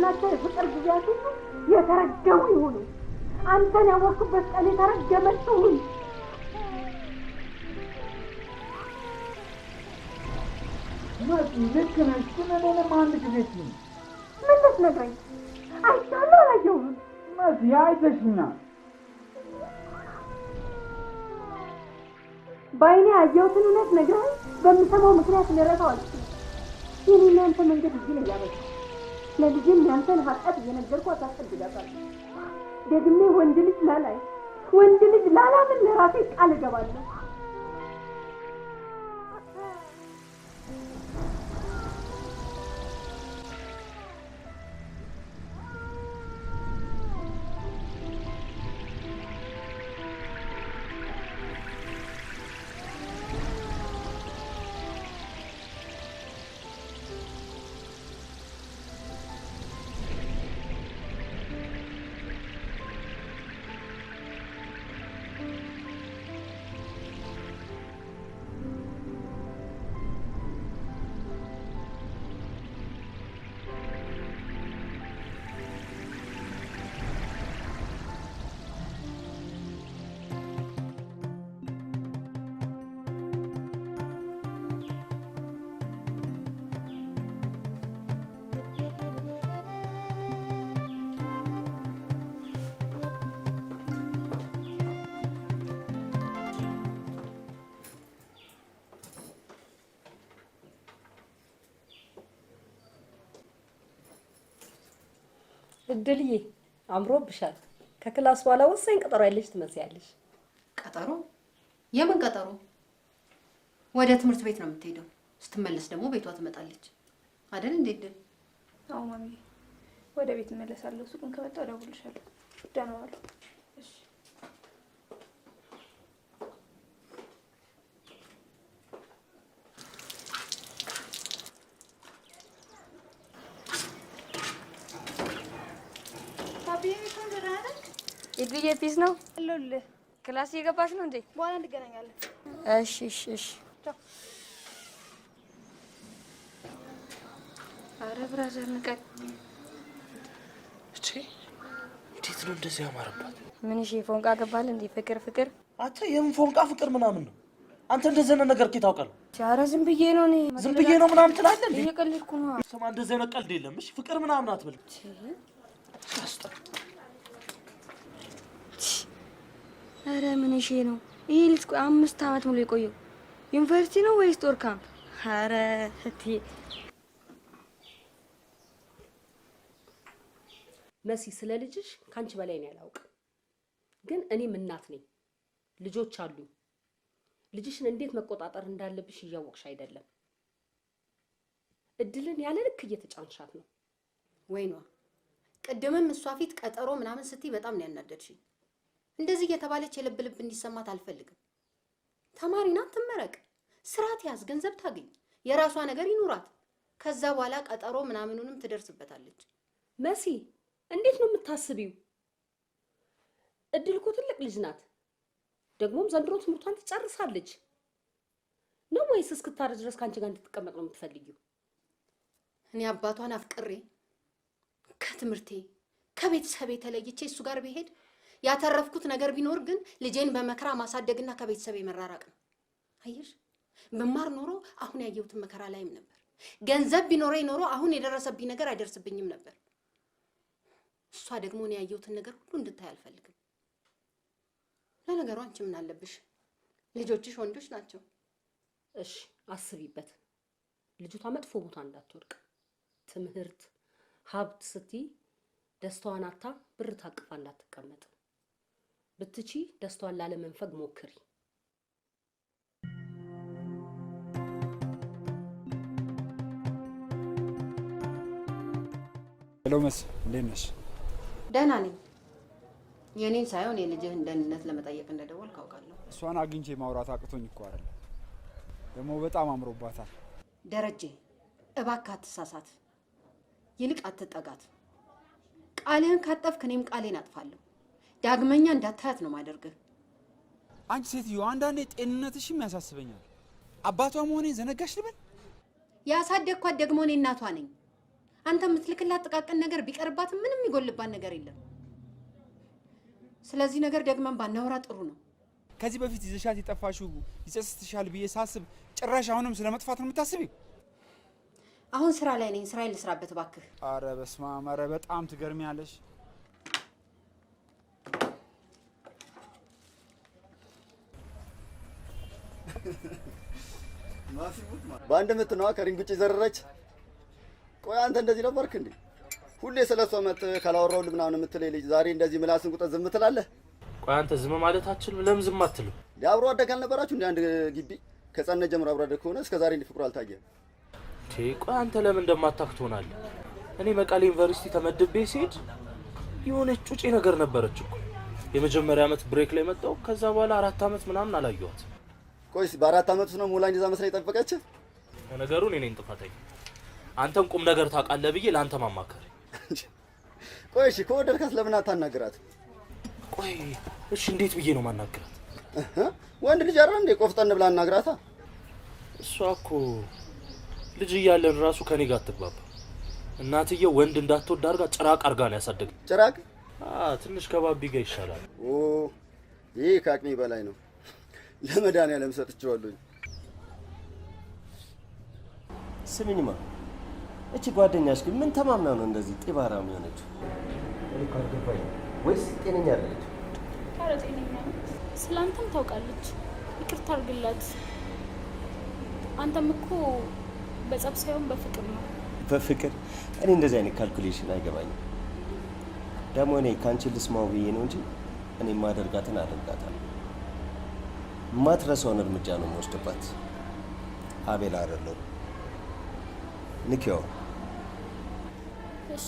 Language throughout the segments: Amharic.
ያሳለፍናቸው የፍቅር ጊዜያት ሁሉ የተረገሙ ይሁኑ። አንተን ያወቅኩበት ቀን የተረገመች ይሁን። ልክ ነሽ፣ ግን እኔንም አንድ ጊዜ ትይኝ። ምን ልትነግረኝ? አይቻለሁ አላየሁም። መሲ አይተሽኛል። በዓይኔ ያየሁትን እውነት ነግረኸኝ በምሰማው ምክንያት ልረሳው አልችልም። የኔና ያንተ መንገድ እዚህ ላይ ያበቃ። ለልጄም ያንተን ኃጢአት እየነገርኳት አስጠግዳታለሁ። ደግሜ ወንድ ልጅ ላላምን ለራሴ ቃል እገባለሁ። እድልዬ አምሮብሻል። ከክላስ በኋላ ወሳኝ ቀጠሮ ያለሽ ትመስያለሽ። ቀጠሮ? የምን ቀጠሮ? ወደ ትምህርት ቤት ነው የምትሄደው። ስትመለስ ደግሞ ቤቷ ትመጣለች አይደል? እንዴ ድል? አዎ ማሚ፣ ወደ ቤት እመለሳለሁ። ሱቁን ከመጣሁ እደውልልሻለሁ። ደህና ዋሉ። እሺ። እድዬ ፒስ ነው አለሁልህ። ክላስ እየገባሽ ነው እንዴ? በኋላ እንገናኛለን። እሺ እሺ እሺ። አረ ብራዘር ንቀት። እቺ እንዴት ነው እንደዚህ ያማረባት? ምን እሺ ፎንቃ ገባል እንዴ? ፍቅር አንተ የምን ፎንቃ ፍቅር ምናምን ነው? አንተ እንደዚህ አይነት ነገር ኬት ታውቃለህ? ኧረ ዝም ብዬ ነው እኔ። ዝም ብዬ ነው ምናምን ትላለህ እንዴ? እየቀለድኩ ነው። ስማ እንደዚህ አይነት ቀልድ የለም። እሺ ፍቅር ምናምን አትበል። ኧረ ምን እሺ ነው? ይሄ ልጅ 5 ዓመት ሙሉ የቆየው ዩኒቨርሲቲ ነው ወይስ ጦር ካምፕ? ኧረ እቴ መሲ ስለ ልጅሽ ካንቺ በላይ ነው ያላውቅም። ግን እኔም እናት ነኝ፣ ልጆች አሉኝ። ልጅሽን እንዴት መቆጣጠር እንዳለብሽ እያወቅሽ አይደለም። እድልን ያለ ልክ እየተጫንሻት ነው። ወይኗ ቅድምም እሷ ፊት ቀጠሮ ምናምን ስትይ በጣም ነው ያናደድሽኝ። እንደዚህ እየተባለች የልብ ልብ እንዲሰማት አልፈልግም። ተማሪ ናት፣ ትመረቅ፣ ስርዓት ያዝ፣ ገንዘብ ታገኝ፣ የራሷ ነገር ይኑራት። ከዛ በኋላ ቀጠሮ ምናምኑንም ትደርስበታለች። መሲ እንዴት ነው የምታስቢው? እድል እኮ ትልቅ ልጅ ናት። ደግሞም ዘንድሮ ትምህርቷን ትጨርሳለች። ነው ወይስ እስክታረጅ ድረስ ካንቺ ጋር እንድትቀመጥ ነው የምትፈልጊው? እኔ አባቷን አፍቅሬ ከትምህርቴ ከቤተሰቤ ተለይቼ እሱ ጋር ብሄድ ያተረፍኩት ነገር ቢኖር ግን ልጄን በመከራ ማሳደግና ከቤተሰቤ መራራቅ ነው። አየሽ፣ ብማር ኖሮ አሁን ያየሁትን መከራ ላይም ነበር። ገንዘብ ቢኖረኝ ኖሮ አሁን የደረሰብኝ ነገር አይደርስብኝም ነበር። እሷ ደግሞ እኔ ያየሁትን ነገር ሁሉ እንድታይ አልፈልግም። ለነገሩ አንቺ ምን አለብሽ? ልጆችሽ ወንዶች ናቸው። እሺ አስቢበት። ልጅቷ መጥፎ ቦታ እንዳትወድቅ። ትምህርት ሀብት ስትይ ደስታዋን አታ ብር ታቅፋ እንዳትቀመጥ። ብትቺ ደስታዋን ላለመንፈግ ሞክሪ። ሄሎ መስ፣ እንዴት ነሽ? ደህና ነኝ። የኔን ሳይሆን የልጅህን ደህንነት ለመጠየቅ እንደደወልክ አውቃለሁ። እሷን አግኝቼ ማውራት አቅቶኝ እኮ አይደለም፣ ደግሞ በጣም አምሮባታል። ደረጀ እባክህ አትሳሳት፣ ይልቅ አትጠጋት። ቃልህን ካጠፍክ እኔም ቃሌን አጥፋለሁ። ዳግመኛ እንዳታያት ነው ማደርግህ። አንቺ ሴትዮ አንዳንዴ ጤንነትሽም ያሳስበኛል። አባቷ መሆኔን ዘነጋሽ ልበል? ያሳደግኳት ደግሞ እኔ እናቷ ነኝ። አንተ የምትልክላት ጥቃቅን ነገር ቢቀርባት ምንም ይጎልባት ነገር የለም። ስለዚህ ነገር ደግመን ባናወራ ጥሩ ነው። ከዚህ በፊት ይዘሻት የጠፋሽው ይጸጽትሻል ብዬ ሳስብ ጭራሽ አሁንም ስለመጥፋት ነው የምታስቢው? አሁን ስራ ላይ ነኝ፣ ስራዬን ልስራበት እባክህ። አረ በስመ አብ! አረ በጣም ትገርሚያለሽ። በአንድ ምት ነዋ ከሪንግ ውጭ ዘረረች። ቆይ አንተ እንደዚህ ነበርክ እንዴ? ሁሌ ስለሷ ካላወራሁልህ ምናምን የምትለኝ ልጅ ዛሬ እንደዚህ ምላስን ቁጠር ዝም ትላለህ? ቆይ አንተ ዝም ማለት አትችልም? ለምን ዝም አትልም? አብሮ አደግ አልነበራችሁ እንዴ? አንድ ግቢ ከጸነ ጀምሮ አብሮ አደግ ከሆነ እስከ ዛሬ እንዲህ ፍቅሩ አልታየም? ቆይ አንተ ለምን እንደማታክ ትሆናለህ? እኔ መቀሌ ዩኒቨርሲቲ ተመድቤ ሲሄድ የሆነች ጩጬ ነገር ነበረች እኮ። የመጀመሪያ ዓመት ብሬክ ላይ መጣሁ። ከዛ በኋላ 4 ዓመት ምናምን አላየኋት። ቆይስ በ4 ዓመት ውስጥ ነው ሙላ እንደዛ መስላ የጠበቀች? ነገሩ እኔ ነኝ ጥፋተኛ። አንተም ቁም ነገር ታውቃለህ ብዬ ለአንተ ማማከር። ቆይ እሺ ከወደድካት ለምን አታናግራት? ቆይ እሺ እንዴት ብዬ ነው ማናገራት? ወንድ ልጅ አይደል እንዴ? ቆፍጠን ብላ አናግራታ። እሷ እኮ ልጅ እያለን ራሱ ከኔ ጋር አትግባባ። እናትየው ወንድ እንዳትወድ አድርጋ ጭራቅ አድርጋ ነው ያሳደገኝ። ጭራቅ? ትንሽ ከባቢ ጋር ይሻላል። ይህ ከአቅሜ በላይ ነው። ለመድኃኒዓለም ሰጥቼዋለሁኝ። ስሚኝማ እቺ ጓደኛሽ ግን ምን ተማምና ነው እንደዚህ ጢባራም የሆነችው? እኮ አልገባኝ። ወይስ ጤነኛ አይደለች? ኧረ ጤነኛ ናት። ስላንተም ታውቃለች። ይቅርታ አድርግላት። አንተም እኮ በጸብ ሳይሆን በፍቅር ነው። በፍቅር? እኔ እንደዚህ አይነት ካልኩሌሽን አይገባኝም። ደግሞ እኔ ከአንቺ ልስማው ብዬ ነው እንጂ እኔ ማደርጋትን አደርጋታለሁ። ማትረሳውን እርምጃ ነው የምወስድባት። አቤል አይደለሁም። ንኪው። እሺ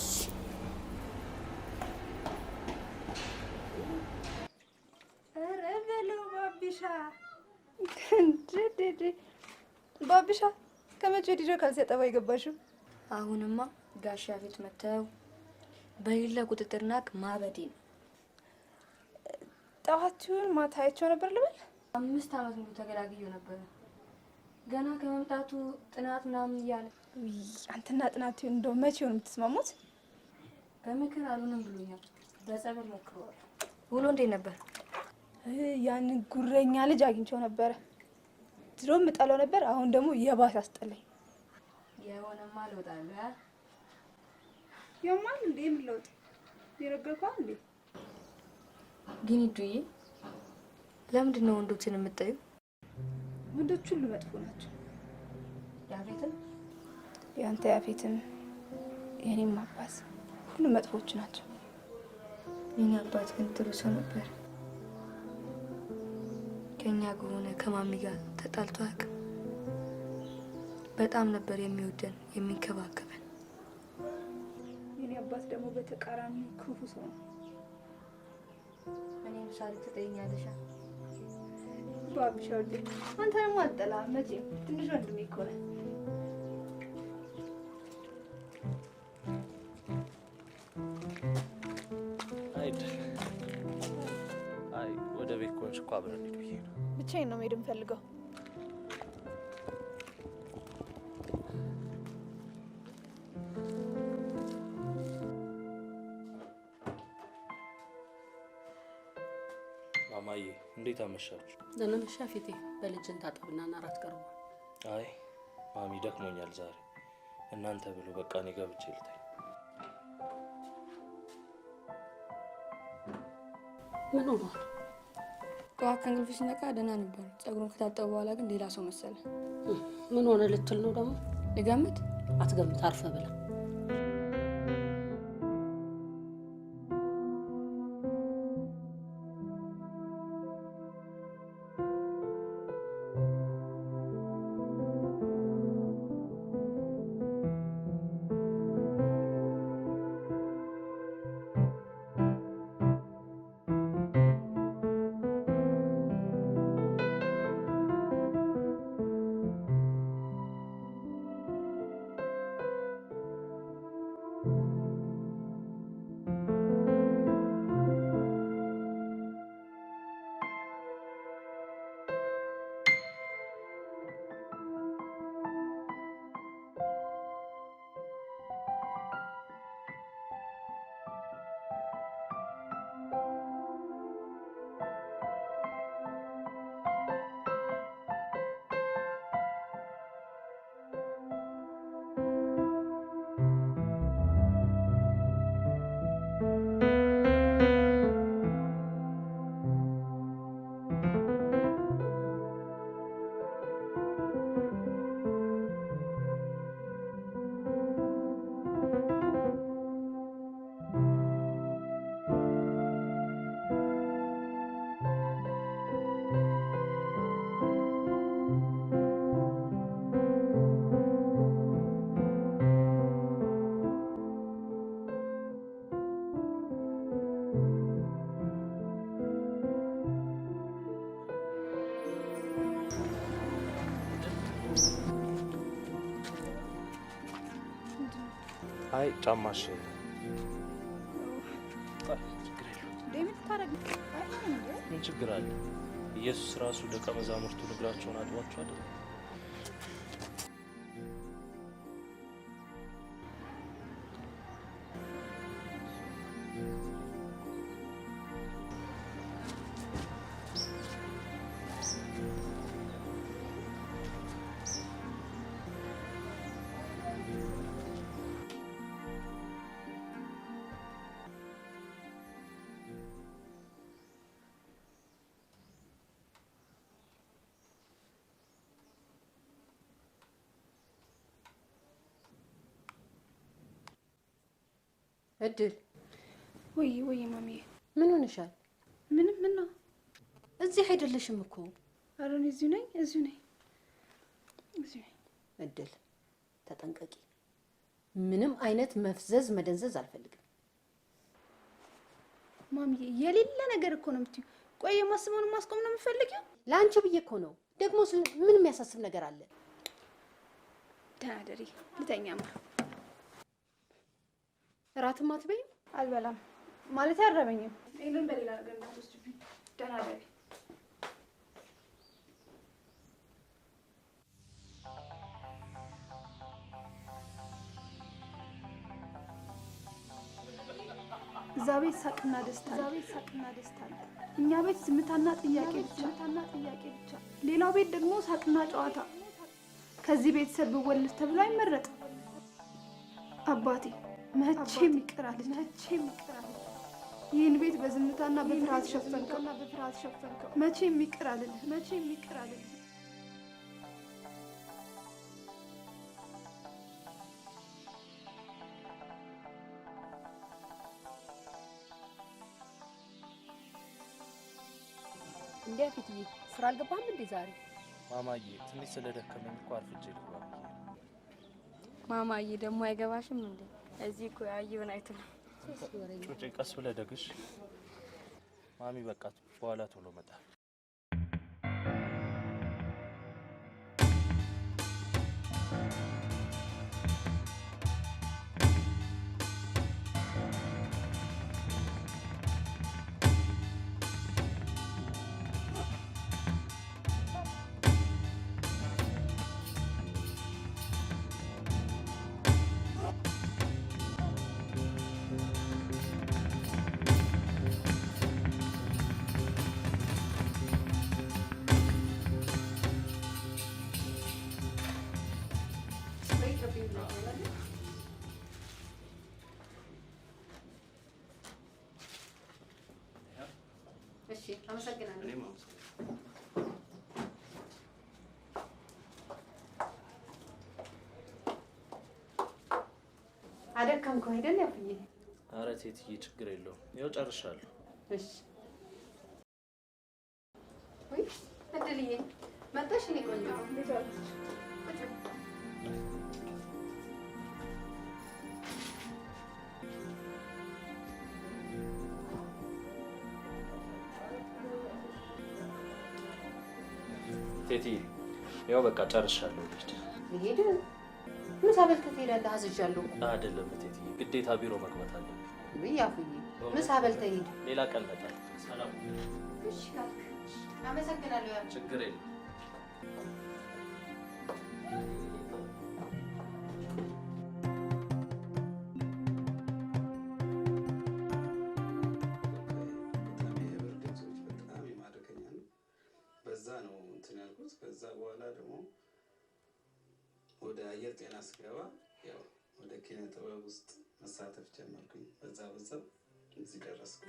ኧረ በለው ባቢሻ። ባቢሻ ከመቼ ወዲህ ነው ካልሲ አጠባ የገባሽው? አሁንማ ጋሻ ቤት መተው በሌለ ቁጥጥርና ማበዴ ነው። ጠዋችሁን ማታ አይቼው ነበር ልበል። 5 ዓመት ሙሉ ተገላግዬው ነበር። ገና ከመምጣቱ ጥናት ምናምን እያለ አንተና ጥናቱ እንደው መቼ ነው የምትስማሙት? በምክር አሉንም ብሎኛል። በጸበል ሞክረዋል። ውሎ እንዴት ነበር? ያንን ጉረኛ ልጅ አግኝቼው ነበረ። ድሮም እጠላው ነበር፣ አሁን ደግሞ የባሰ አስጠላኝ። የሆነማ ለውጥ አለ። የማን እንዴ? ምን ለውጥ? የነገርኩህ እንዴ? ግን ይዱዬ ለምንድን ነው ወንዶችን የምትጠዩ? ወንዶች ሁሉ መጥፎ ናቸው። ያፌትም ያንተ ያፌትም የኔም አባት ሁሉ መጥፎች ናቸው። የኔ አባት ግን ጥሩ ሰው ነበር። ከኛ ከሆነ ከማሚ ጋር ተጣልቶ አያውቅም። በጣም ነበር የሚወደን የሚንከባከበን። የኔ አባት ደግሞ በተቃራኒ ክፉ ሰው ነው። እኔ ምሳሌ ትጠይኛለሽ? ባቢሻው ልጅ አንተ ደግሞ አትጠላም መቼም። ትንሽ ወንድሜ እኮ ነህ። አይ ወደ ቤት ኮንሽ እኮ አብረን ሄድ ብዬ ነው። ብቻዬን ነው መሄድ የምፈልገው። ማማዬ እንዴት አመሻችሁ? ደህና ነሽ ፊቴ? በልጅን ታጠብና አራት ቀርቧል። አይ ማሚ ደክሞኛል ዛሬ። እናንተ ብሎ በቃ እኔ ገብቼ ልተኝ። ምን ሆኗል? ጠዋት ከእንቅልፍ ሲነቃ ደህና ነበር። ጸጉሩን ከታጠበ በኋላ ግን ሌላ ሰው መሰለ። ምን ሆነ ልትል ነው ደግሞ? ልገምት? አትገምት፣ አርፈ ብላ። አይ ጫማሽ ምን ችግር አለ? ኢየሱስ ራሱ ደቀ መዛሙርቱ እግራቸውን አጥቧቸው አይደል? እድል ወይ ማሚ ምን ሆነሻል? ምንም ምን ነው? እዚህ አይደለሽም እኮ። ኧረ እኔ እዚሁ ነኝ። እድል ተጠንቀቂ። ምንም አይነት መፍዘዝ መደንዘዝ አልፈልግም። ማሚ የሌለ ነገር እኮ ነው የምትይው። ቆይ የማስበውን ማስቆም ነው የምፈልጊው? ለአንቺ ብዬ እኮ ነው። ደግሞ ምን የሚያሳስብ ነገር አለ? ተናደሪ ልተኛማ። እራትም አትበይም? አልበላም ማለት አልረበኝም። ይሄንን በሌላ ነገር እንዳትወስጂብኝ። ተናደሪ። እዛ ቤት ሳቅና ደስታ አለ። እኛ ቤት ዝምታና ጥያቄ ብቻ። ሌላው ቤት ደግሞ ሳቅና ጨዋታ። ከዚህ ቤተሰብ ብወለድ ተብሎ አይመረጥም። አባቴ መቼም ይቀራል። ይህን ቤት በዝምታና በፍርሃት ሸፈንከው። መቼም ይቀራል። እንዴ ፊትዬ ስራ አልገባም እንዴ ዛሬ? ማማዬ ትንሽ ስለደከመኝ እኮ አርፍጄ ልግባ ብዬ ነው። ማማዬ ደግሞ አይገባሽም እንዴ? እዚህ እኮ ያየውን አይቶ ነው። ጩጬ ቀስ ብለህ ደግሽ። ማሚ በቃ በኋላ ቶሎ መጣ። እሺ አመሰግናለሁ። አደከምከው አይደል ያፍዬ? ኧረ ቴትዬ ችግር የለውም። ያው ጨርሻለሁ። እሺ ወይ እድልዬ መጣሽ? እኔ ቆንጆ ቴትዬ ያው በቃ ጨርሻለሁ። ልሂድ? ምሳ በልተህ ትሄዳለህ? አዝዣለሁ። አይደለም ቴትዬ ግዴታ ቢሮ መግባት አለብኝ። ውይ አፍዬ ምሳ በልተህ ሂድ። ሌላ ቀን እመጣለሁ። ሰላም። እሺ አመሰግናለሁ። ችግር የለም። ከዛ በኋላ ደግሞ ወደ አየር ጤና ስገባ ያው ወደ ኪነ ጥበብ ውስጥ መሳተፍ ጀመርኩኝ። በዛ እዚህ ደረስኩ።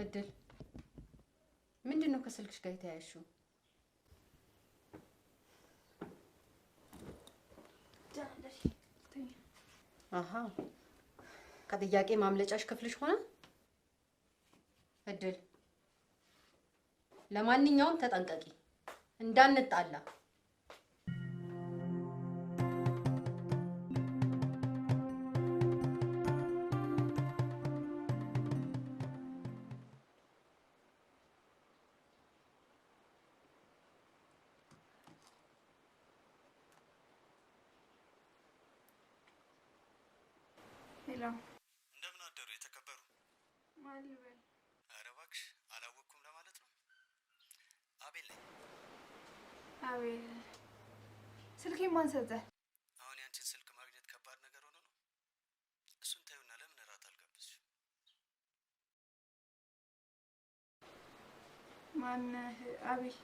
እድል ምንድን ነው ከስልክሽ ጋር የተያያዝሽው? አሃ ከጥያቄ ማምለጫሽ ክፍልሽ ሆነ። እድል ለማንኛውም ተጠንቀቂ። እንዳንጣላ። ሄሎ፣ እንደምን አደሩ የተከበሩ? ማን ልበል? ኧረ እባክሽ አላወቅኩም ለማለት ነው። አቤል ነኝ። አቤል፣ ስልኬን ማን ሰጠህ? አሁን ያንቺን ስልክ ማግኘት ከባድ ነገር ሆኖ ነው። እሱን ታዩና ለምን እራት አልጋበዝሽም? ማነህ? አቤል፣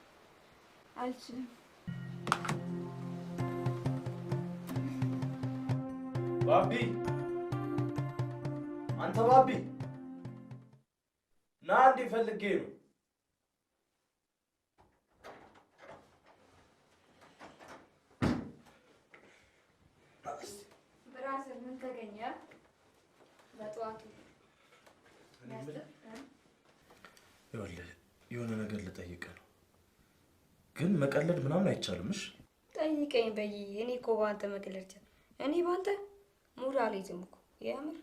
አልችልም። ባቢ፣ አንተ ባቢ፣ ና እንዴ ፈልጌ ነው። ብራዘር ምን ተገኘ? በጠዋቱ ይኸውልህ የሆነ ነገር ልጠይቅህ ነው፣ ግን መቀለድ ምናምን አይቻልም። እሺ ጠይቀኝ በይ። እኔ እኮ በአንተ መቀለድ እኔ በአንተ ሙድ አልይዝም እኮ ያምር።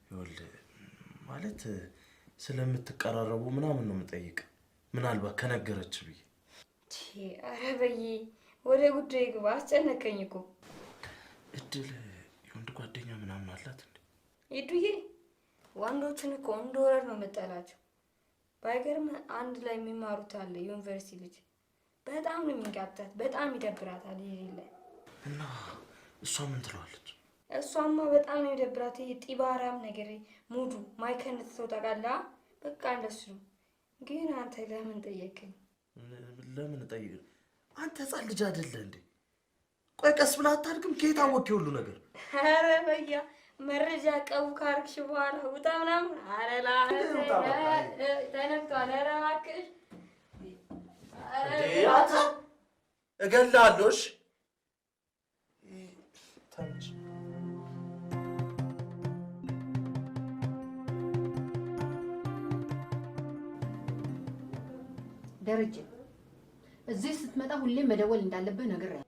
ይኸውልህ ማለት ስለምትቀራረቡ ምናምን ነው የምጠይቅ፣ ምናልባት ከነገረች ብዬ። ኧረ በይ ወደ ጉዳይ ግባ። አስጨነቀኝ እኮ። እድል የወንድ ጓደኛ ምናምን አላት እንዴ? ይዱዬ ወንዶችን እኮ እንደ ወረድ ነው የምጠላቸው። ባይገርም አንድ ላይ የሚማሩት አለ ዩኒቨርሲቲ ልጅ፣ በጣም ነው የሚንቃጣት፣ በጣም ይደብራታል። ይሄ እና እሷ ምን ትለዋለች? እሷማ በጣም ነው የሚደብራት። ይሄ ጢባራም ነገር ሙዱ ማይከነት ሰው ታውቃለህ። በቃ እንደሱ ነው። ግን አንተ ለምን ጠየቀኝ? ለምን ጠይቅ? አንተ ህፃን ልጅ አይደለህ እንዴ? ቆይ ቀስ ብለህ አታድግም? ከየት አወቅህ ሁሉ ነገር? ኧረ በያ መረጃ ቀቡ ካርክሽ በኋላ ውጣ ምናምን አረላ ተነክቷል። ኧረ እባክሽ አንተ እገልሃለሁ። እሺ ተምች ደረጀ፣ እዚህ ስትመጣ ሁሌም መደወል እንዳለብህ ነግሬሃለሁ።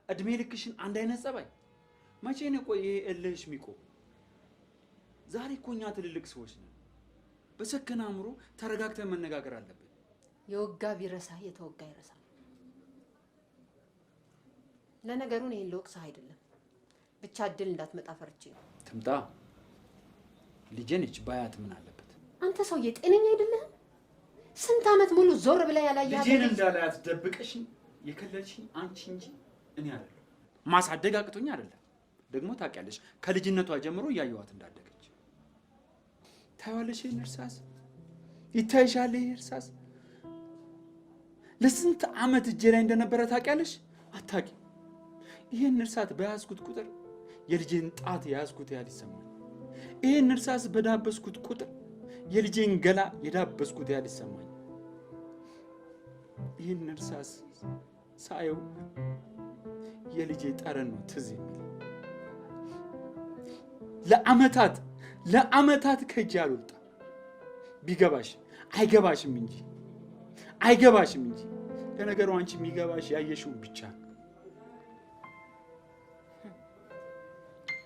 እድሜ ልክሽን አንድ አይነት ጸባይ መቼ ነው ቆይ ይሄ እልህሽ የሚቆም? ዛሬ እኮ እኛ ትልልቅ ሰዎች ነን። በሰከነ አእምሮ ተረጋግተን መነጋገር አለብን። የወጋ ቢረሳ የተወጋ ይረሳል። ለነገሩ እኔን ልወቅስህ አይደለም፣ ብቻ እድል እንዳትመጣ ፈርቼ ነው። ትምጣ፣ ልጄ ነች፣ ባያት ምን አለበት? አንተ ሰውዬ ጤነኛ አይደለህም? ስንት ዓመት ሙሉ ዞር ብላ ያላያት ልጄን እንዳላያት ደብቀሽኝ የከለልሽኝ አንቺ እንጂ እኔ አይደለም። ማሳደግ አቅቶኝ አይደለም። ደግሞ ታውቂያለሽ ከልጅነቷ ጀምሮ እያየኋት እንዳደገች። ታይዋለሽ፣ ይሄን እርሳስ ይታይሻል። ይሄ እርሳስ ለስንት ዓመት እጄ ላይ እንደነበረ ታውቂያለሽ? አታውቂም። ይሄን እርሳት በያዝኩት ቁጥር የልጄን ጣት የያዝኩት ያህል ይሰማል። ይሄን እርሳስ በዳበስኩት ቁጥር የልጄን ገላ የዳበስኩት ያህል ይሰማኝ። ይህን እርሳስ ሳየው የልጄ ጠረን ነው ትዝ የሚል። ለዓመታት ከእጄ አልወጣ። ቢገባሽ አይገባሽም እንጂ ለነገሩ አንቺ የሚገባሽ ያየሽው ብቻ ነው።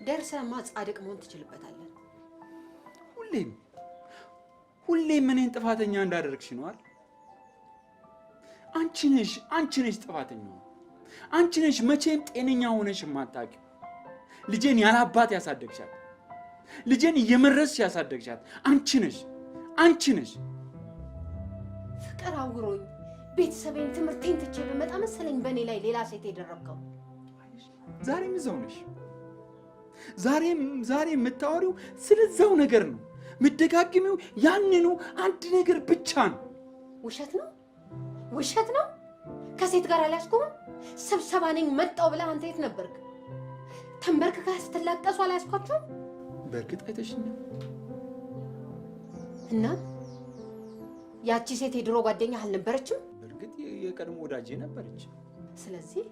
ደርሰህማ ጻድቅ መሆን ትችልበታለህ። ሁሌም እኔን ጥፋተኛ እንዳደረግሽ ነው አይደል? አንቺ ነሽ ጥፋተኛው። አንቺ ነሽ መቼም ጤነኛ ሆነሽ የማታውቂው። ልጄን ያለ አባት ያሳደግሻት፣ ልጄን እየመረስሽ ያሳደግሻት አንቺ ነሽ። ፍቅር አውሮኝ ቤተሰቤን ትምህርቴን ትቼ በመጣ መሰለኝ በእኔ ላይ ሌላ ሴት የደረብከው። ዛሬም እዛው ነሽ። ዛሬ የምታወሪው ስለዛው ነገር ነው። ምደጋግሚው ያንኑ አንድ ነገር ብቻ ነው። ውሸት ነው። ከሴት ጋር አልያዝኩም። ስብሰባ ነኝ መጣው ብለህ አንተ የት ነበርክ? ተንበርክከህ ስትላቀሱ አልያዝኳችሁም? በእርግጥ አይተሽኛል። እና ያቺ ሴት የድሮ ጓደኛህ አልነበረችም? በእርግጥ የቀድሞ ወዳጄ ነበረች። ስለዚህ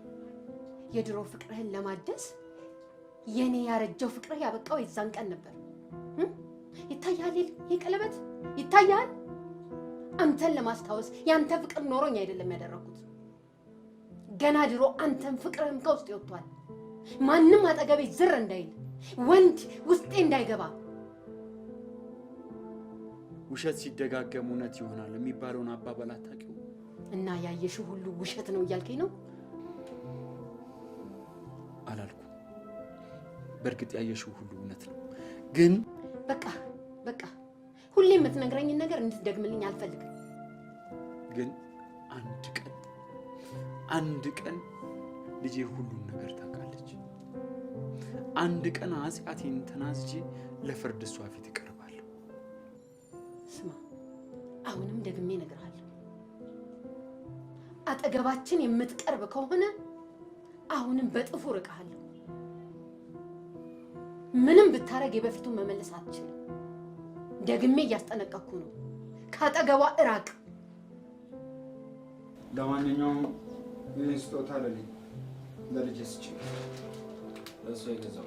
የድሮ ፍቅርህን ለማደስ የኔ ያረጀው ፍቅርህ ያበቃው የዛን ቀን ነበር። ይታያል፣ ይሄ ቀለበት ይታያል። አንተን ለማስታወስ ያንተ ፍቅር ኖሮኝ አይደለም ያደረኩት። ገና ድሮ አንተም ፍቅርህም ከውስጥ ይወጥቷል። ማንም አጠገቤ ዝር እንዳይል፣ ወንድ ውስጤ እንዳይገባ። ውሸት ሲደጋገም እውነት ይሆናል የሚባለውን አባባል አታውቂው? እና ያየሽው ሁሉ ውሸት ነው እያልከኝ ነው? አላልኩም። በእርግጥ ያየሽው ሁሉ እውነት ነው፣ ግን በቃ ሁሌ የምትነግረኝን ነገር እንድትደግምልኝ አልፈልግም። ግን አንድ ቀን ልጄ ሁሉን ነገር ታውቃለች። አንድ ቀን ኃጢአቴን ተናዝጄ ለፍርድ እሷ ፊት እቀርባለሁ። ስማ፣ አሁንም ደግሜ እነግርሃለሁ፣ አጠገባችን የምትቀርብ ከሆነ አሁንም በጥፉ ርቀሃለሁ። ምንም ብታረግ የበፊቱን መመለስ አትችልም። ደግሜ እያስጠነቀቅኩ ነው፣ ከአጠገቧ እራቅ። ለማንኛውም ይህን ስጦታ ለልጄ ስጪ። ለእሷ የገዛው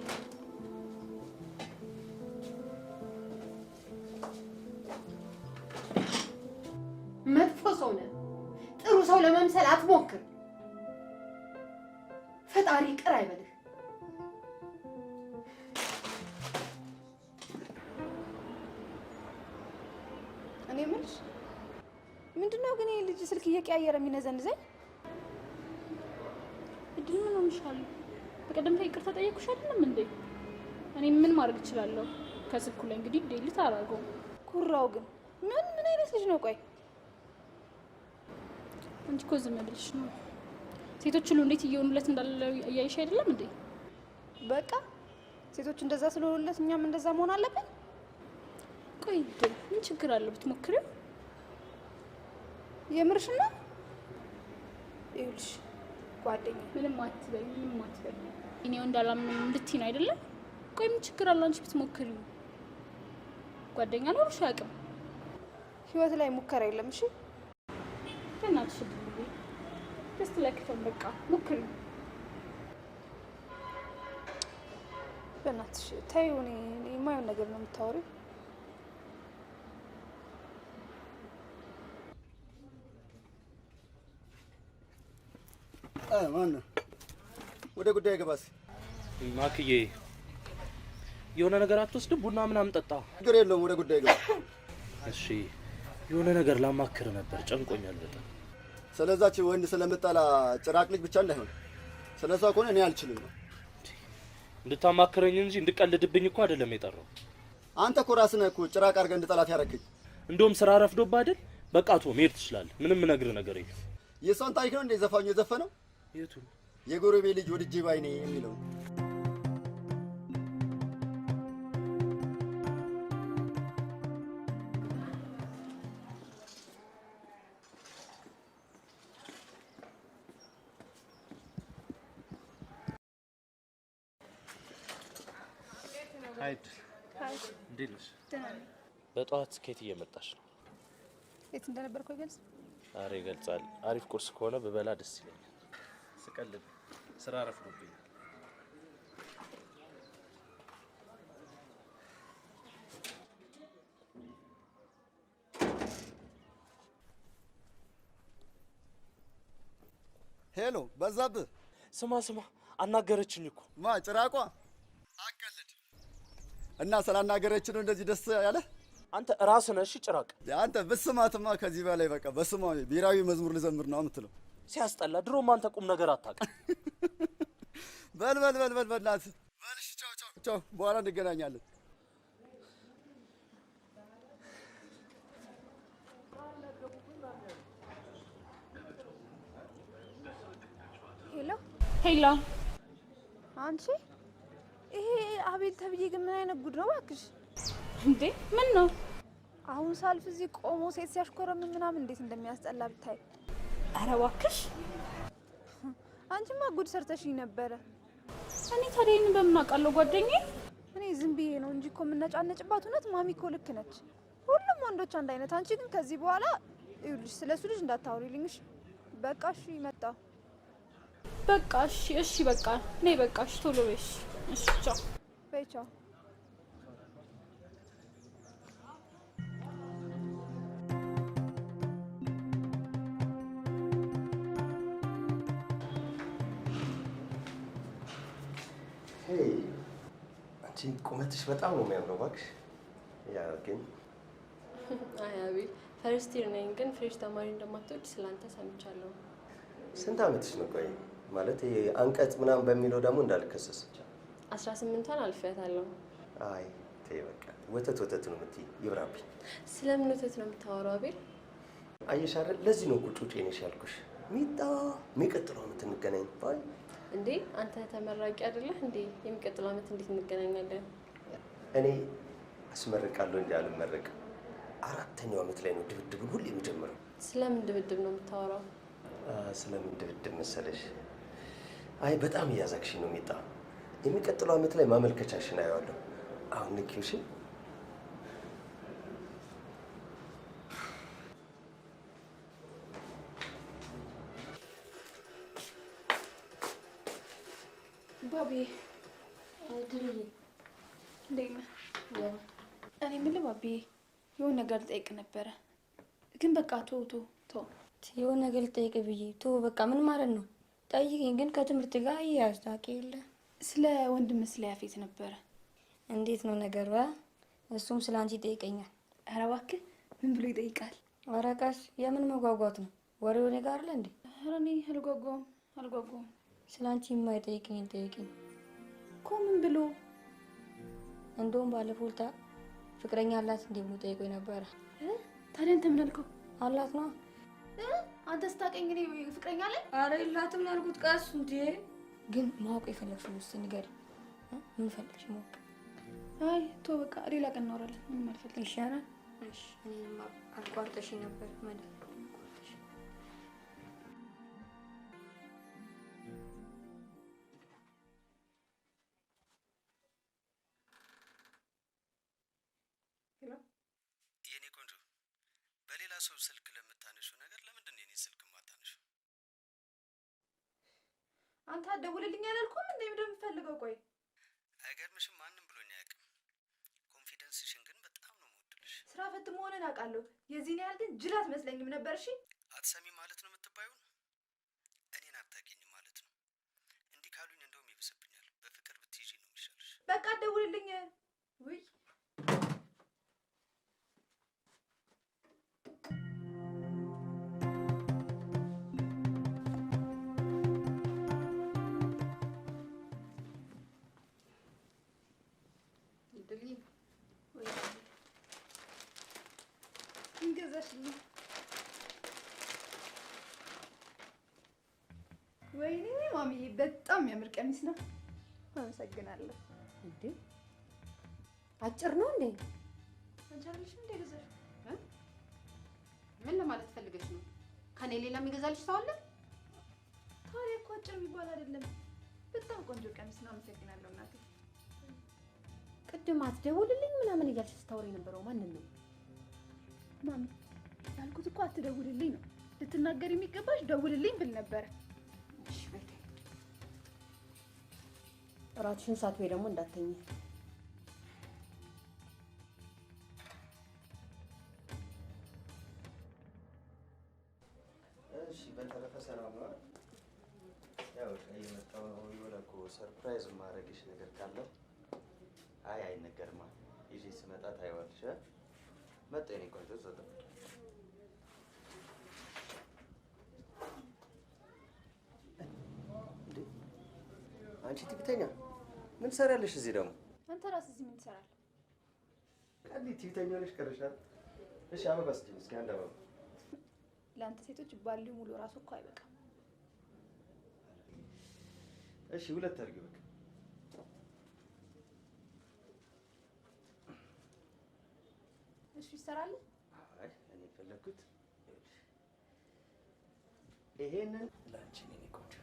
መጥፎ ሰው ነህ። ጥሩ ሰው ለመምሰል አትሞክር። ፈጣሪ ቅር አይበልህ። እኔ የምልሽ ምንድነው ግን ይሄ ልጅ ስልክ እየቀያየረ የሚነዘንዘኝ? እድል ምን ሆንሻል? በቀደምታ ይቅርታ ጠየቅኩሽ አይደለም እንዴ? እኔ ምን ማድረግ እችላለሁ? ከስልኩ ላይ እንግዲህ ዴሊት አደረገው። ኩራው ግን ምን አይነት ልጅ ነው? ቆይ አንቺ እኮ ዝም ብለሽ ነው። ሴቶች ሁሉ እንዴት እየሆኑለት እንዳለ እያየሽ አይደለም እንዴ? በቃ ሴቶች እንደዛ ስለሆኑለት እኛም እንደዛ መሆን አለብን? ቆይ እድል ምን ችግር አለው ብትሞክሪው? የምርሽ ነው? ይኸውልሽ ጓደኛ ምንም አትበይ። እኔ እንዳላምንም እንድትይ ነው አይደለም? ቆይ ምን ችግር አለው አንቺ ብትሞክሪው? ጓደኛ ነው ልሽ አያውቅም። ህይወት ላይ ሙከራ የለም። እሺ በእናትሽ እድል ደስ ለክተን በቃ ሞክሪው። በእናትሽ ተይው። እኔ የማየውን ነገር ነው የምታወሪው። ማነው? ወደ ጉዳይ ገባስ? ማክዬ የሆነ ነገር አትወስድም? ቡና ምናምን ጠጣ። ችግር የለውም፣ ወደ ጉዳይ ገባ። እሺ የሆነ ነገር ላማክር ነበር፣ ጨንቆኛል በጣም። ስለዛች ወንድ ስለምጠላ ጭራቅ ልጅ ብቻ እንዳይሆን፣ ስለሷ ከሆነ እኔ አልችልም ነው። እንድታማክረኝ እንጂ እንድቀልድብኝ እኮ አይደለም የጠራው። አንተ እኮ ራስህ ነህ እኮ ጭራቅ አድርገህ እንድጠላት ያደረግኝ። እንደውም ስራ ረፍዶብህ አይደል? በቃ ቶ መሄድ ትችላለህ። ምንም እነግርህ ነገር የለም። የሷን ታሪክ ነው እንደ ዘፋኙ የዘፈነው? የቱ? የጎረቤ ልጅ ወድጄ ባይኔ የሚለው። አይድ እንዴት ነሽ? በጠዋት ከየት እየመጣሽ ነው? የት እንደነበርኩ ይገልጽ? ኧረ ይገልጻል። አሪፍ ቁርስ ከሆነ ብበላ ደስ ይለኛል። ስቀልድ ስራ ረፍዶብኝ። ሄሎ በዛብህ። ስማ አናገረችኝ እኮ። ማ ጭራቋ? አቀልድ እና ስላናገረች ነው እንደዚህ ደስ ያለ? አንተ ራስህ ነህ። እሺ ጭራቅ። አንተ ብስማትማ ከዚህ በላይ በቃ በስሟ ብሔራዊ መዝሙር ልዘምር ነው የምትለው። ሲያስጠላ። ድሮም አንተ ቁም ነገር አታውቅም። በል በእናትህ በል። እሺ ቻው፣ በኋላ እንገናኛለን። ሄሎ አንቺ፣ ይሄ አቤል ተብዬ ግን ምን አይነት ጉድ ነው እባክሽ? እንዴ ምን ነው? አሁን ሳልፍ እዚህ ቆሞ ሴት ሲያሽኮረምን ምናምን እንዴት እንደሚያስጠላ ብታይ። ኧረ እባክሽ አንቺማ ጉድ ሰርተሽኝ ነበረ። እኔ ታዲያ ይሄንን በምን አውቃለሁ ጓደኛዬ? እኔ ዝም ብዬ ነው እንጂ እኮ የምነጫነጭባት። እውነት ማሚ እኮ ልክ ነች። ሁሉም ወንዶች አንድ አይነት። አንቺ ግን ከዚህ በኋላ ይኸውልሽ ስለሱ ልጅ እንዳታወሪልኝ እሺ? በቃ እሺ፣ መጣሁ። በቃ እሺ በቃ ነይ በቃ እሺ፣ ቶሎ በይ እሺ። ቻው በይ ቻው። አንቺ ቁመትሽ በጣም ነው የሚያምረው እባክሽ። ያ ግን አይ አቤል ፈርስት ይር ነኝ፣ ግን ፍሬሽ ተማሪ እንደማትወድ ስላንተ ሰምቻለሁ። ስንት ዓመትሽ ነው? ቆይ ማለት ይሄ አንቀጽ ምናምን በሚለው ደግሞ እንዳልከሰስ 18ቷን አልፌያታለሁ። አይ ተይ በቃ ወተት ነው የምትይ፣ ይብራብኝ። ስለምን ወተት ነው የምታወራው አቤል? አየሽ አይደል? ለዚህ ነው ቁጭ ነሽ ያልኩሽ። ሚጣ የሚቀጥለው ዓመት እንገናኝ ባይ። እንዴ አንተ ተመራቂ አይደለህ እንዴ? የሚቀጥለው ዓመት እንዴት እንገናኛለን? እኔ አስመርቃለሁ እንጂ አልመረቅም። 4ኛው ዓመት ላይ ነው ድብድቡን ሁሌ የሚጀምረው። ስለምን ድብድብ ነው የምታወራው? ስለምን ድብድብ መሰለሽ? አይ በጣም እያዛግሽ ነው ሚጣ። የሚቀጥለው ዓመት ላይ ማመልከቻሽን አየዋለሁ። አሁን ንኪውሽ። ባቢ ድልዬ እንዴት ነህ? እኔ የምልህ ባቢ የሆነ ነገር ልጠይቅ ነበረ፣ ግን በቃ ቶ የሆነ ነገር ልጠይቅ ብዬ በቃ ምን ማለት ነው? ጠይቅኝ፣ ግን ከትምህርት ጋር እያያዝ ታውቂ የለ። ስለ ወንድም ስለ ያፌት ነበረ። እንዴት ነው ነገሩ? እሱም ስለ አንቺ ይጠይቀኛል። ኧረ እባክህ ምን ብሎ ይጠይቃል? ኧረ ቀስ፣ የምን መጓጓት ነው? ወሬው እኔ ጋር አለ እንዴ? ኧረ እኔ አልጓጓም። ስለ አንቺ የማይጠይቅኝ ጠይቅኝ እኮ። ምን ብሎ? እንደውም ባለፈው ዕለት ፍቅረኛ አላት እንዴ ብሎ ጠይቆኝ ነበረ። ታዲያ አንተ ምን አልከው? አላት ነው። አንተ ስታውቀኝ እኔ ፍቅረኛ አለኝ? ኧረ የላትም ነው ያልኩት። ቀስ እንዴ! ግን ማወቅ የፈለግሽው ውስጥ ንገሪ። ምን ፈለግሽ ማወቅ? አይ በቃ ሌላ ቀን እናወራለን። ምንም አልፈልግም። ይሻላል። እሺ እኔማ አቋርጠሽ ነበር ማለት የኔ ቆንጆ፣ በሌላ ሰው ስልክ ለምታነሺው ነገር ለምንድን ነው የኔ ስልክ የማታነሺው? አንተ አትደውልልኝ አላልኩም እንዴ? ምንድን ነው የምትፈልገው? ቆይ አይገርምሽም? ማንም ብሎኝ አያውቅም። ኮንፊደንስሽን ግን በጣም ነው የምወድልሽ። ስራ ፈት መሆንን አውቃለሁ። የዚህን ያህል ግን ጅል አትመስለኝም ነበር። እሺ አትሰሚ ማለት ነው የምትባዩን? እኔን አታውቂኝም ማለት ነው። እንዲህ ካሉኝ እንደውም ይብስብኛል። በፍቅር ብትይዢ ነው የሚሻልሽ። በቃ አትደውልልኝ። ውይ ወይኔ ማሚዬ በጣም የሚያምር ቀሚስ ነው። አመሰግናለሁ። እንዴ አጭር ነው እንዴ? አንቺ አይደለሽም እንዴ ገዛሽ? ምን ለማለት ፈልገሽ ነው? ከኔ ሌላ የሚገዛልሽ ሰው አለ? ታዲያ እኮ አጭር የሚባል አይደለም። በጣም ቆንጆ ቀሚስ ነው። አመሰግናለሁ እናቴ። ቅድም አትደውልልኝ ምናምን እያልሽ ስታወሪ የነበረው ማንን ነው? ማሚ ያልኩት እኮ አትደውልልኝ ነው። ልትናገር የሚገባሽ ደውልልኝ ብል ነበረ። እሺ በቃ እራትሽን ሳትበይ ደግሞ እንዳትተኝ። እሺ በተረፈ ሰላም ነው? ያው እየመጣሁ ነው። የሆነ እኮ ሰርፕራይዝ ማድረግሽ ነገር ካለ አይነገርማ። ይዤ ስመጣ ታይዋለሽ። መጣ የኔ ቆንጆ ዘጠ አንቺ ትዕቢተኛ ምን ትሰሪያለሽ እዚህ ደግሞ? አንተ ራስህ እዚህ ምን ትሰራለህ? ቀልድ ትዕቢተኛ ነሽ ቀረሻል። እሺ አበባ ስጪኝ እስኪ አንድ አበባ። ለአንተ ሴቶች ባሊው ሙሉ ራሱ እኮ አይበቃም። እሺ ሁለት አድርጊ በቃ። እሺ ይሰራል። አይ እኔ ፈለኩት ይሄንን ላንቺ ነኝ ቆንጆ።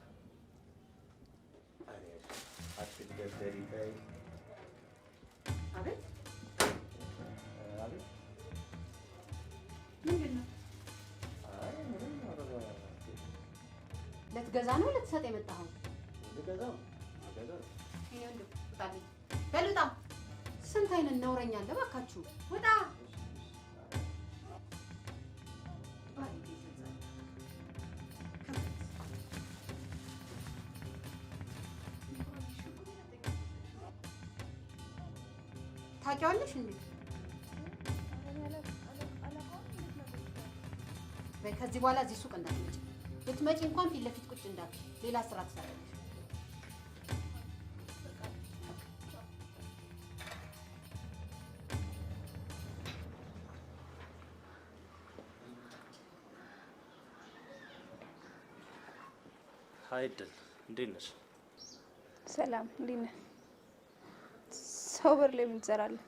አሪፍ አትደበሪ በይ። አቤት አቤት ምንድን ነው? አይ ምንም አበባ ልትገዛ ነው ልትሰጥ የመጣኸው? ልገዛው ይሄ ወንድ ውጣልኝ። በል ውጣ። ስንት አይነት ነውረኛ አለ እባካችሁ ውጣ። ታውቂዋለሽ እንዴ? በይ ከዚህ በኋላ እዚህ ሱቅ እንዳትመጪ። ብትመጪ እንኳን ፊት ለፊት ቁጭ እንዳትይ፣ ሌላ ስራ ትሰራለሽ። ሀይ ድል፣ እንዴት ነሽ? ሰላም፣ እንዴት ነህ? ሰው በር ላይ ምን ትሰራለህ?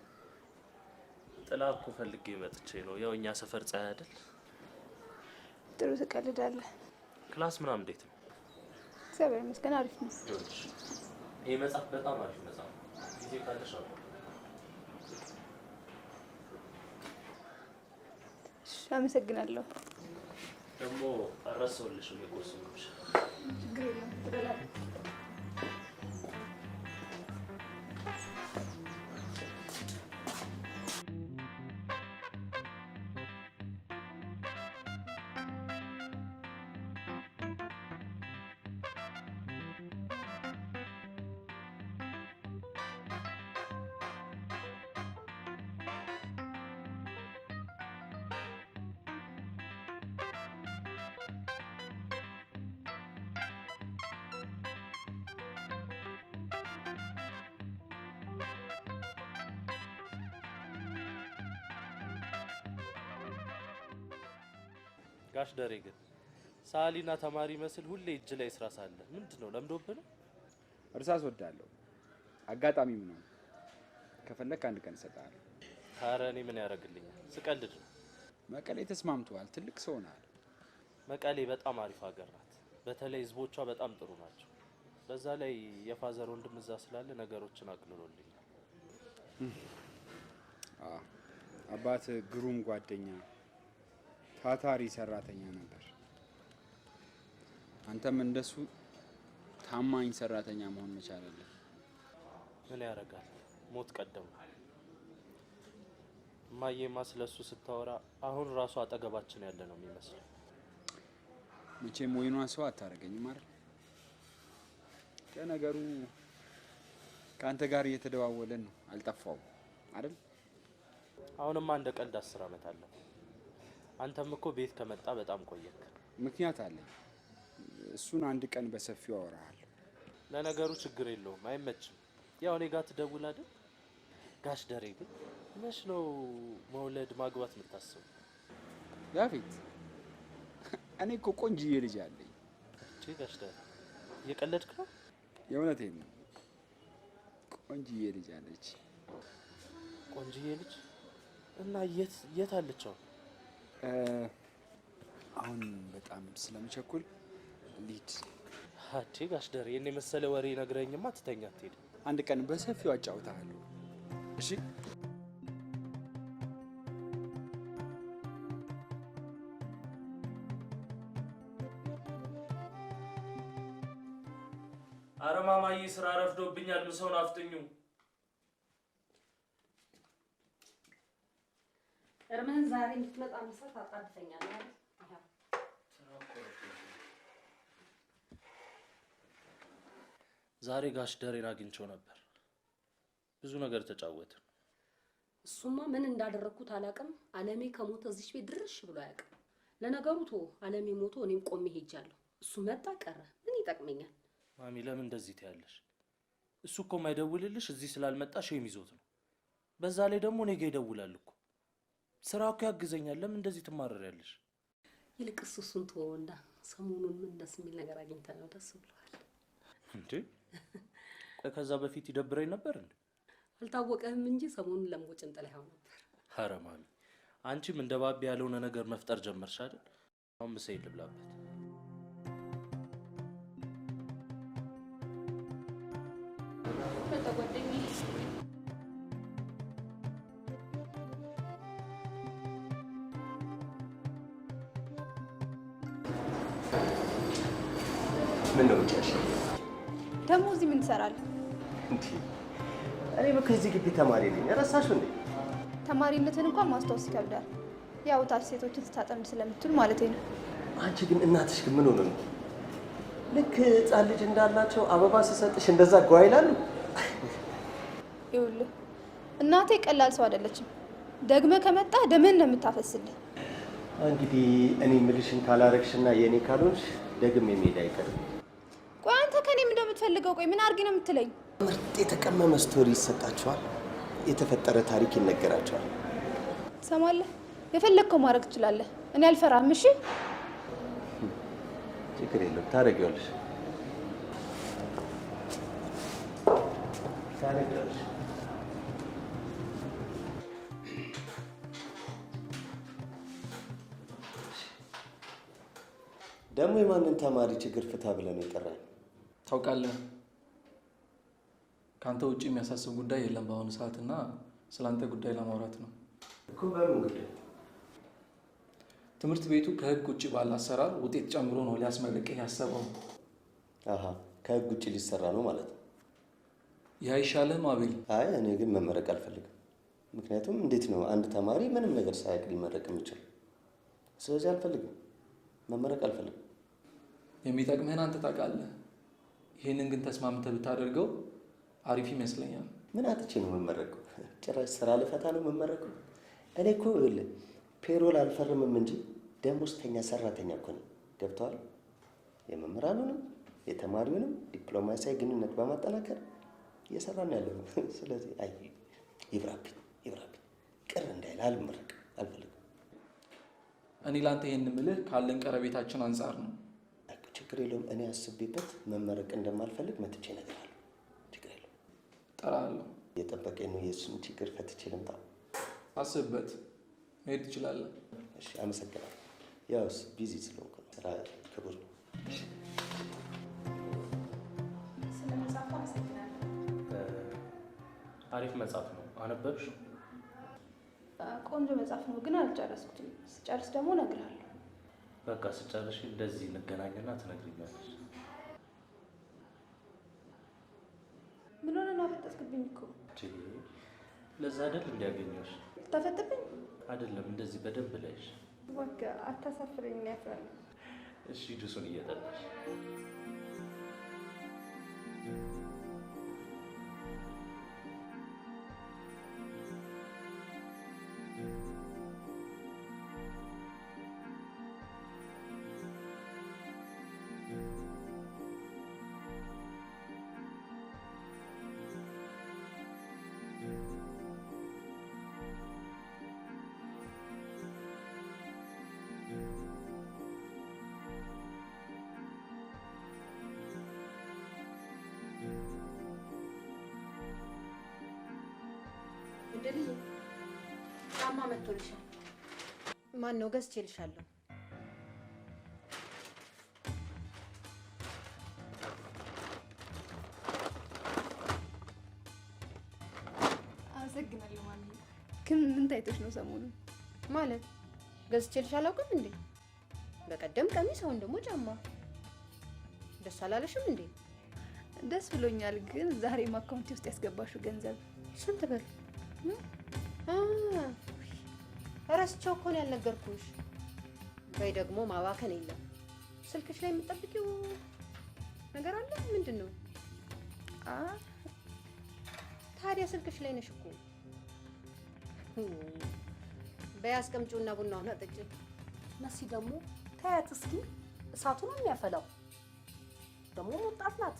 ጥላ እኮ ፈልጌ መጥቼ ነው። ያው እኛ ሰፈር ፀሐይ አይደል? ጥሩ ትቀልዳለህ። ክላስ ምናምን እንዴት ነው? እግዚአብሔር ይመስገን አሪፍ ነው። ይሄ መጽሐፍ በጣም አሪፍ መጽሐፍ ነው። ጊዜ ካለሽ አለ። አመሰግናለሁ። ደግሞ አረሰውልሽም የቆሰሉሽ ችግር የለም ትበላለህ። ጋሽ ደሬ ግን ሳሊና ተማሪ መስል ሁሌ እጅ ላይ ስራ ሳለ ምንድነው ለምዶብህ ነው? እርሳስ ወዳለሁ። አጋጣሚው ነው። ከፈለክ አንድ ቀን እሰጥሃለሁ። ኧረ እኔ ምን ያደርግልኛል? ስቀልድ ነው። መቀሌ ተስማምቷል። ትልቅ ሰው ናል። መቀሌ በጣም አሪፍ ሀገር ናት። በተለይ ህዝቦቿ በጣም ጥሩ ናቸው። በዛ ላይ የፋዘር ወንድም እዛ ስላለ ነገሮችን አቅልሎልኛል። አባት ግሩም ጓደኛ፣ ታታሪ ሰራተኛ ነበር። አንተም እንደሱ ታማኝ ሰራተኛ መሆን መቻል አለብህ። ምን ያደርጋል? ሞት ቀደሙ። እማዬማ ስለሱ ስታወራ አሁን ራሱ አጠገባችን ያለ ነው የሚመስለው። መቼም ወይኗ ሰው አታረገኝም አይደል? ከነገሩ ከአንተ ጋር እየተደዋወለን ነው። አልጠፋውም አይደል? አሁንማ እንደ ቀልድ 10 ዓመት አለ። አንተም እኮ ቤት ከመጣ በጣም ቆየክ። ምክንያት አለኝ። እሱን አንድ ቀን በሰፊው አወራሃለሁ። ለነገሩ ችግር የለውም፣ አይመችም። ያው እኔ ጋር ትደውል አይደል? ጋሽ ደሬ ግን መች ነው መውለድ ማግባት የምታስበው? ያፌት፣ እኔ እኮ ቆንጅዬ ልጅ አለኝ። እቺ ጋሽ ደሬ እየቀለድክ ነው? የእውነቴን ነው። ቆንጅዬ ልጅ አለች። ቆንጅዬ ልጅ? እና የት አለችው? አሁን በጣም ስለምቸኩል ሊድ። አቺ ጋሽ ደሬ የኔ መሰለ ወሬ ነግረኝማ ትተኛ አትሄድ። አንድ ቀን በሰፊው አጫውታለሁ። እሺ? አረ ማማዬ ስራ ረፍዶብኛል። ምሰውን አፍጥኙ። እርምህን ዛሬ የምትመጣ መስራት አጣድፈኛል ማለት ዛሬ ጋሽ ደሬን አግኝቼው ነበር። ብዙ ነገር ተጫወትን። እሱማ ምን እንዳደረኩት አላውቅም። አለሜ ከሞተ እዚህ ቤት ድርሽ ብሎ አያውቅም። ለነገሩ ቶ አለሜ ሞቶ እኔም ቆሜ ሄጃለሁ። እሱ መጣ ቀረ ምን ይጠቅመኛል? ማሚ ለምን እንደዚህ ትያለሽ? እሱ እኮ የማይደውልልሽ እዚህ ስላልመጣ ሼም ይዞት ነው። በዛ ላይ ደግሞ እኔ ጋ ይደውላል እኮ። ስራው እኮ ያግዘኛል። ለምን እንደዚህ ትማረሪያለሽ? ይልቅስ እሱን ተወውና ሰሞኑን ምን ደስ የሚል ነገር አግኝተህ ነው ደስ ብሎሃል እንዴ? ከዛ በፊት ይደብረኝ ነበር እንዴ? አልታወቀህም እንጂ ሰሞኑን ለምቦጭን ጥለኸው ነበር። ኧረ ማሚ አንቺም እንደ ባቢ ያልሆነ ነገር መፍጠር ጀመርሽ አይደል? አሁን ምሳዬን ልብላበት። ምን ነው ጫሽ? ደግሞ እዚህ ምን ትሰራለህ? እንዴ እኔ በቃ እዚህ ግቢ ተማሪ ነኝ። ረሳሽው እንዴ? ተማሪነትን እንኳን ማስታወስ ይከብዳል። ያው ታች ሴቶችን ስታጠምድ ስለምትል ማለት ነው። አንቺ ግን እናትሽ ግን ምን ሆነ ነው? ልክ ሕፃን ልጅ እንዳላቸው አበባ ስሰጥሽ እንደዛ ጓ ይላሉ። ይኸውልህ እናቴ ቀላል ሰው አይደለችም። ደግመ ከመጣ ደምን ነው የምታፈስልህ። እንግዲህ እኔ የምልሽን ካላረግሽና የእኔ ካልሆንሽ ደግሜ መሄድ አይቀርም። ቆይ አንተ ከኔም እንደምትፈልገው ቆይ ምን አድርጊ ነው የምትለኝ? ምርጥ የተቀመመ ስቶሪ ይሰጣችኋል። የተፈጠረ ታሪክ ይነገራችኋል። ሰማለህ? የፈለግከው ማድረግ ትችላለህ። እኔ አልፈራም። እሺ ችግር የለም። ታደርጊዋለሽ ታደርጊዋለሽ። ደግሞ የማንን ተማሪ ችግር ፍታ ብለን የጠራኝ? ታውቃለህ፣ ከአንተ ውጭ የሚያሳስብ ጉዳይ የለም በአሁኑ ሰዓት እና ስለ አንተ ጉዳይ ለማውራት ነው እኮ። በምን ጉዳይ? ትምህርት ቤቱ ከህግ ውጭ ባለ አሰራር ውጤት ጨምሮ ነው ሊያስመርቅህ ያሰበው። አሀ፣ ከህግ ውጭ ሊሰራ ነው ማለት ነው። ያ አይሻልም አቤል? አይ እኔ ግን መመረቅ አልፈልግም። ምክንያቱም እንዴት ነው አንድ ተማሪ ምንም ነገር ሳያውቅ ሊመረቅ የሚችል? ስለዚህ አልፈልግም፣ መመረቅ አልፈልግም። የሚጠቅምህን አንተ ታውቃለህ። ይህንን ግን ተስማምተህ ብታደርገው አሪፍ ይመስለኛል። ምን አጥቼ ነው የምመረቀው? ጭራሽ ስራ ልፈታ ነው የምመረቀው? እኔ እኮ ፔሮል አልፈርምም እንጂ ደሞዝተኛ ሰራተኛ እኮ ነኝ። ገብቶሃል? የመምህራኑንም የተማሪውንም ዲፕሎማሲያዊ ግንኙነት በማጠናከር እየሰራን ያለው ነው። ስለዚህ አይ ይብራብኝ፣ ቅር እንዳይል አልመረቅም፣ አልፈልግም። እኔ ላንተ ይሄን ምልህ ካለን ቀረቤታችን አንጻር ነው። ችግር የለውም። እኔ አስቤበት መመረቅ እንደማልፈልግ መጥቼ እነግርሃለሁ። ችግር የለውም። እጠራለሁ። እየጠበቀኝ ነው። የእሱን ችግር ፈትቼ ልምጣ። አስብበት። መሄድ ትችላለህ። እሺ፣ አመሰግናለሁ። ያውስ ቢዚ ስለሆንኩ ነው። ስራ ክቡር ነው። ስለ መጽሐፉ አመሰግናለሁ። አሪፍ መጽሐፍ ነው። አነበብሽ? ቆንጆ መጽሐፍ ነው፣ ግን አልጨረስኩትም። ስጨርስ ደግሞ እነግርሃለሁ። በቃ ስጨርሽ እንደዚህ እንገናኝና ትነግሪኛለሽ። ምን ሆነ ነው? አፈጠጥክብኝ እኮ። ለዛ አይደል እንዲያገኘሽ? ታፈጥብኝ አይደለም፣ እንደዚህ በደንብ ላይሽ። በቃ አታሳፍረኝ፣ ያፍራል። እሺ፣ ጁሱን እየጠጣሽ እድልዬ ጫማ መጥቶልሻል። ማን ነው? ገዝቼልሻለሁ። አመሰግናለሁ ማሚ። ግን ምን ታይቶሽ ነው ሰሞኑን? ማለት ገዝቼልሽ አላውቅም እንዴ? በቀደም ቀሚስ፣ አሁን ደግሞ ጫማ። ደስ አላለሽም እንዴ? ደስ ብሎኛል። ግን ዛሬም አካውንቴ ውስጥ ያስገባሽው ገንዘብ ስንት ብር? ረስቼው እኮ ነው ያልነገርኩሽ። ወይ ደግሞ ማባከን የለም። ስልክሽ ላይ የምትጠብቂው ነገር አለ? ምንድን ነው? ታዲያ ስልክሽ ላይ ነሽ እኮ። በይ አስቀምጪውና ቡናውን አጠጪ። መሲ ደግሞ ታያት እስኪ፣ እሳቱ ነው የሚያፈላው። ደግሞ ወጣት ናት፣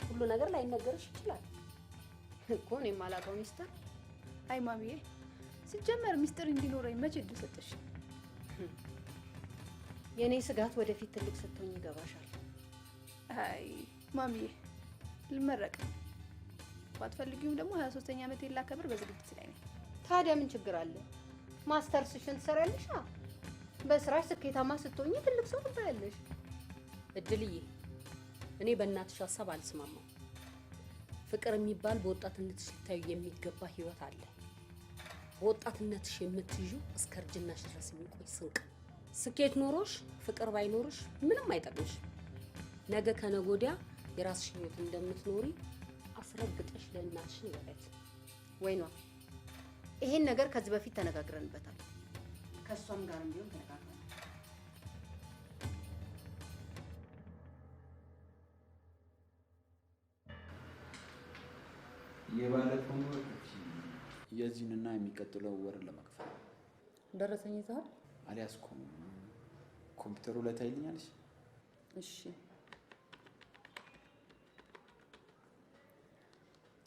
ሁሉ ነገር ላይነገርሽ ይችላል እኮ። እኔ የማላውቀው ሚስጥር። አይ ማሚዬ፣ ሲጀመር ሚስጥር እንዲኖረኝ መቼ እድል ሰጠሽ? የኔ ስጋት ወደፊት ትልቅ ስትሆኝ ይገባሻል። አይ ማሚዬ፣ ልመረቅ። ባትፈልጊውም ደግሞ 23ኛ ዓመት ላከብር በዝግጅት ላይ ነኝ። ታዲያ ምን ችግር አለ? ማስተርስሽን ትሰሪያለሽ። በስራሽ ስኬታማ ስትሆኝ ትልቅ ሰው ትባያለሽ። እድልዬ፣ እኔ በእናትሽ ሀሳብ አልስማማም። ፍቅር የሚባል በወጣትነትሽ ልታዩ የሚገባ ህይወት አለ። በወጣትነትሽ የምትይዡ እስከ እርጅናሽ ድረስ የሚቆይ ስንቅ። ስኬት ኖሮሽ ፍቅር ባይኖርሽ ምንም አይጠቅምሽ። ነገ ከነገ ወዲያ የራስሽ ህይወት እንደምትኖሪ አስረግጠሽ ለእናትሽ ንገሪያት። ወይኗ ይሄን ነገር ከዚህ በፊት ተነጋግረንበታል። ከእሷም ጋር ቢሆን ተነጋግረን የባለፈው የዚህንና የሚቀጥለው ወር ለመክፈል ደረሰኝ ይዘሃል? አልያዝኩም። ኮምፒውተሩ ላይ ታይልኛለሽ? እሺ።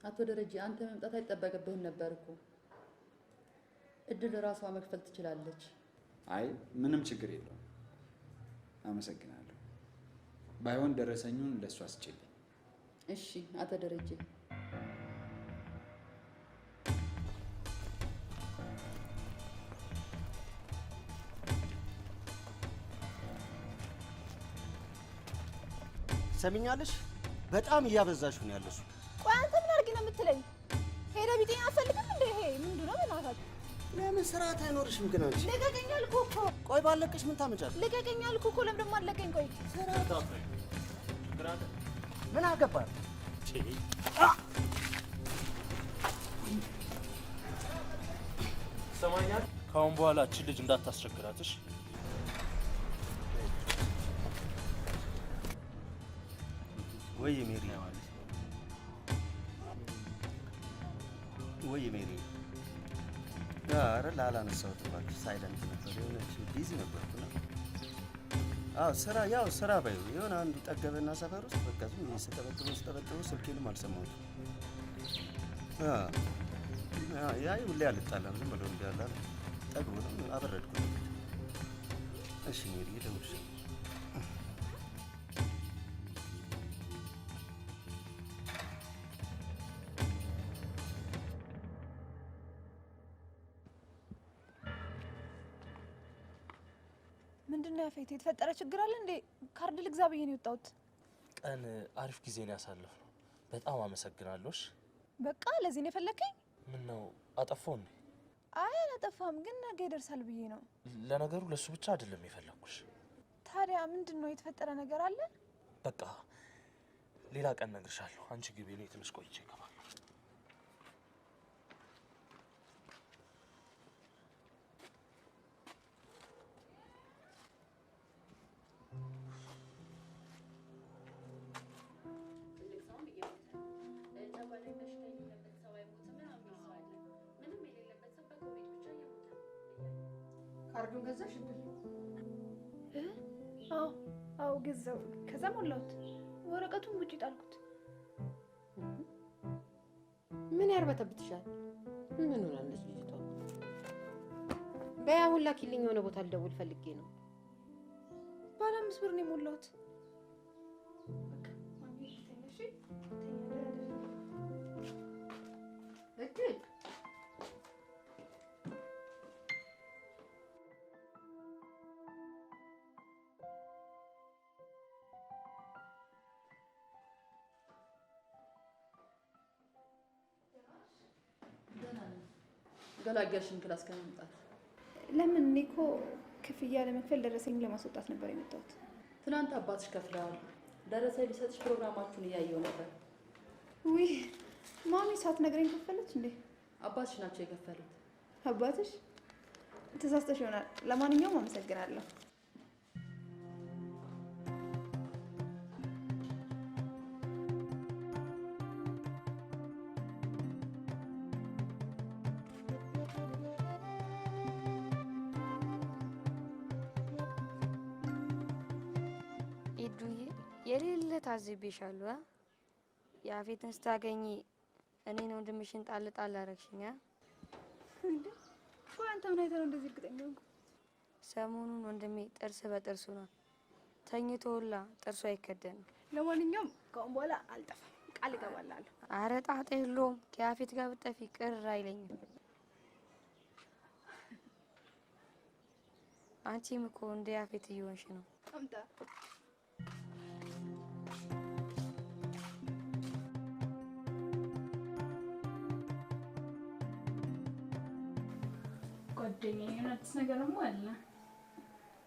አቶ ደረጀ አንተ መምጣት አይጠበቅብህም ነበር እኮ። እድል ራሷ መክፈል ትችላለች። አይ ምንም ችግር የለውም። አመሰግናለሁ። ባይሆን ደረሰኙን ለእሷ አስጭልኝ። እሺ አቶ ደረጀ። ሰሚኛለሽ? በጣም እያበዛሽ ነው ያለሽ። ቆይ አንተ ምን አድርጊ ነው የምትለኝ? ሄደ ቢጤኝ አፈልግም እንዴ? ይሄ ምንድን ነው በእናታችሁ? ለምን ስርዓት አይኖርሽም ግን አንቺ? ልቀቀኝ አልኩህ እኮ። ቆይ ባለቅሽ ምን ታመጫለሽ? ልቀቀኝ አልኩህ እኮ። ለምን ደግሞ አለቀኝ? ቆይ ስርዓት ምን አገባህ? ሰማኛል። ከአሁን በኋላ እቺ ልጅ እንዳታስቸግራትሽ። ወይ ሜሪ ወይ ሜሪ ኧረ ላላነሳሁት እባክሽ። ሳይለንት ነበር የሆነች ቢዚ ነበርኩና። አዎ ስራ ባዩ የሆነ አንዱ ጠገበና ሰፈር ውስጥ በቃ ዝም ብዬ ስጠበጥበው ስልኬንም አልሰማሁትም። ያይ ሁሌ አልጣላም ዝም ብሎ እንዲያላ ጠግቦ ነው አበረድኩ። እሺ ሜሪ ደውልሽ። ምንድነው ያፌት? የተፈጠረ ችግር አለ እንዴ? ካርድ ልግዛ ብዬ ነው የወጣሁት። ቀን አሪፍ ጊዜ ነው ያሳለፍነው። በጣም አመሰግናለሁ። በቃ ለዚህ ነው የፈለከኝ? ምን ነው አጠፋው እንዴ? አይ አላጠፋም፣ ግን ነገ ይደርሳል ብዬ ነው። ለነገሩ ለሱ ብቻ አይደለም የፈለኩሽ። ታዲያ ምንድነው የተፈጠረ ነገር አለ? በቃ ሌላ ቀን እነግርሻለሁ። አንቺ ግቢ፣ እኔ ትንሽ ቆይቼ እገባለሁ። ካርዱን ገዛሽ እንዴ? አዎ ገዛው። ከዛ ሞላሁት። ወረቀቱን ውጪ ጣልኩት። ምን ያርበተብትሻል? ምን ሆናለች ልጅቷ? በያ ሁላ ኪልኝ የሆነ ቦታ ልደውል ፈልጌ ነው። ባለ 5 ብር ነው የሞላሁት። እድል ገላገልሽን ክላስ ከመምጣት። ለምን? እኔ እኮ ክፍያ ለመክፈል ደረሰኝ ለማስወጣት ነበር የመጣሁት። ትናንት አባትሽ ከፍለዋል። ደረሰኝ ሊሰጥሽ ፕሮግራማችሁን እያየው ነበር። ውይ ማሚ ሳትነግረኝ ከፈለች እንዴ? አባትሽ ናቸው የከፈሉት። አባትሽ? ተሳስተሽ ይሆናል። ለማንኛውም አመሰግናለሁ። ኢዱዬ የሌለ ታዝቤሻለሁ። ያፌትን ስታገኚ እኔን ወንድምሽን ጣል ጣል አደረግሽኝ። እንዴ ቆይ አንተ ምን አይተህ ነው እንደዚህ እርግጠኛ ሆንኩ? ሰሞኑን ወንድሜ ጥርስ በጥርሱ ነው ተኝቶ ሁላ ጥርሱ አይከደንም። ለማንኛውም ከአሁን በኋላ አልጠፋም፣ ቃል እገባላለሁ። አረ ጣጣ የለውም። ከያፌት ጋር ብትጠፊ ቅር አይለኝም። አንቺም እኮ እንደ ያፌት እየሆንሽ ነው። አምጣ ጓደኛዬ አዲስ ነገርም አለ።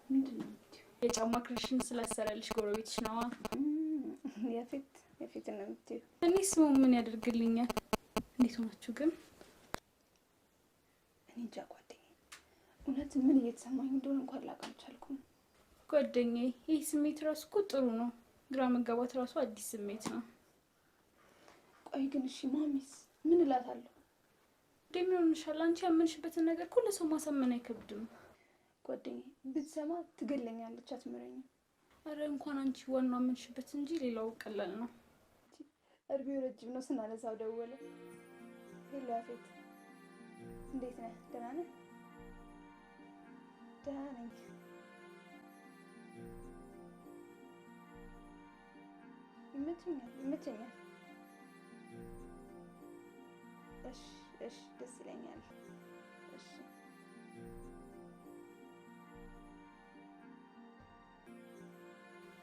ምንድን ነው? የጫማ ክርሽን ስላሰራልሽ ጎረቤትሽ ነዋ። ያፌት ነው የምትይው? እኔ ስሙ ምን ያደርግልኛል? እንዴት ሆናችሁ ግን? እኔ እንጃ ጓደኛዬ፣ እውነት ምን እየተሰማኝ እንደሆነ እንኳን ላውቅ አልቻልኩም። ጓደኛዬ ይህ ስሜት ራሱ እኮ ጥሩ ነው። ግራ መጋባት ራሱ አዲስ ስሜት ነው። ቆይ ግን እሺ ማሚስ ምን እላታለሁ? ምን ሆነሻል? አንቺ ያመንሽበትን ነገር እኮ ለሰው ማሳመን አይከብድም። ጓደኛዬ ብትሰማ ትገለኛለች፣ አትምረኝም። አረ እንኳን አንቺ ዋናው አመንሽበት እንጂ ሌላው ቀላል ነው። እድሜው ረጅም ነው። ስናነሳው ደወለ። ሄሎ ያፌት፣ እንዴት ነህ? ደህና ነህ? ደህና ነኝ። ይመቸኛል። እሺ፣ ደስ ይለኛል። እሺ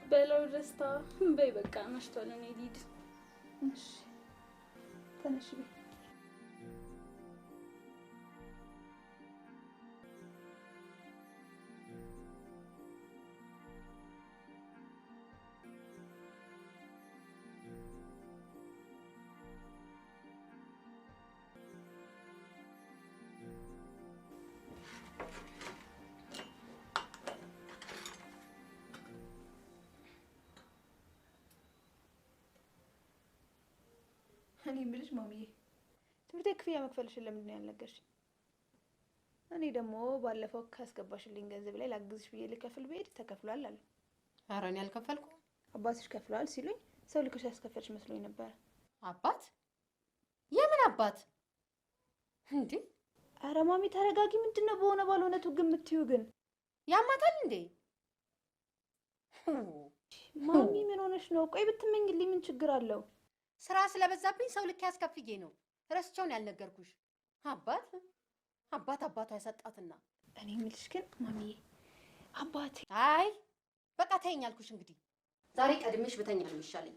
በለው ደስታ በይ። በቃ መሽቷል። እኔ ልሂድ። እሺ ተነሽ። እኔ የምልሽ ማሚዬ፣ ትምህርት ክፍያ መክፈልሽን ለምንድን ነው ያልነገርሽኝ? እኔ ደግሞ ባለፈው ካስገባሽልኝ ገንዘብ ላይ ላግዝሽ ብዬ ልከፍል ብሄድ ተከፍሏል አለ። ኧረ እኔ አልከፈልኩም። አባትሽ ከፍሏል ሲሉኝ ሰው ልክሽ ያስከፈልሽ መስሎኝ ነበረ። አባት? የምን አባት እንዴ? ኧረ ማሚ ተረጋጊ። ምንድን ነው በሆነ ባልሆነቱ ግን የምትይው? ግን ያማታል እንዴ? ማሚ ምን ሆነሽ ነው? ቆይ ብትመኝልኝ ምን ችግር አለው? ስራ ስለበዛብኝ ሰው ልክ ያስከፍዬ ነው። ረስቼውን ያልነገርኩሽ። አባቷ ያሰጣትና። እኔ የምልሽ ግን ማሚዬ አባቴ። አይ በቃ ተይኝ አልኩሽ። እንግዲህ ዛሬ ቀድሜሽ ብተኛ ነው የሚሻለኝ።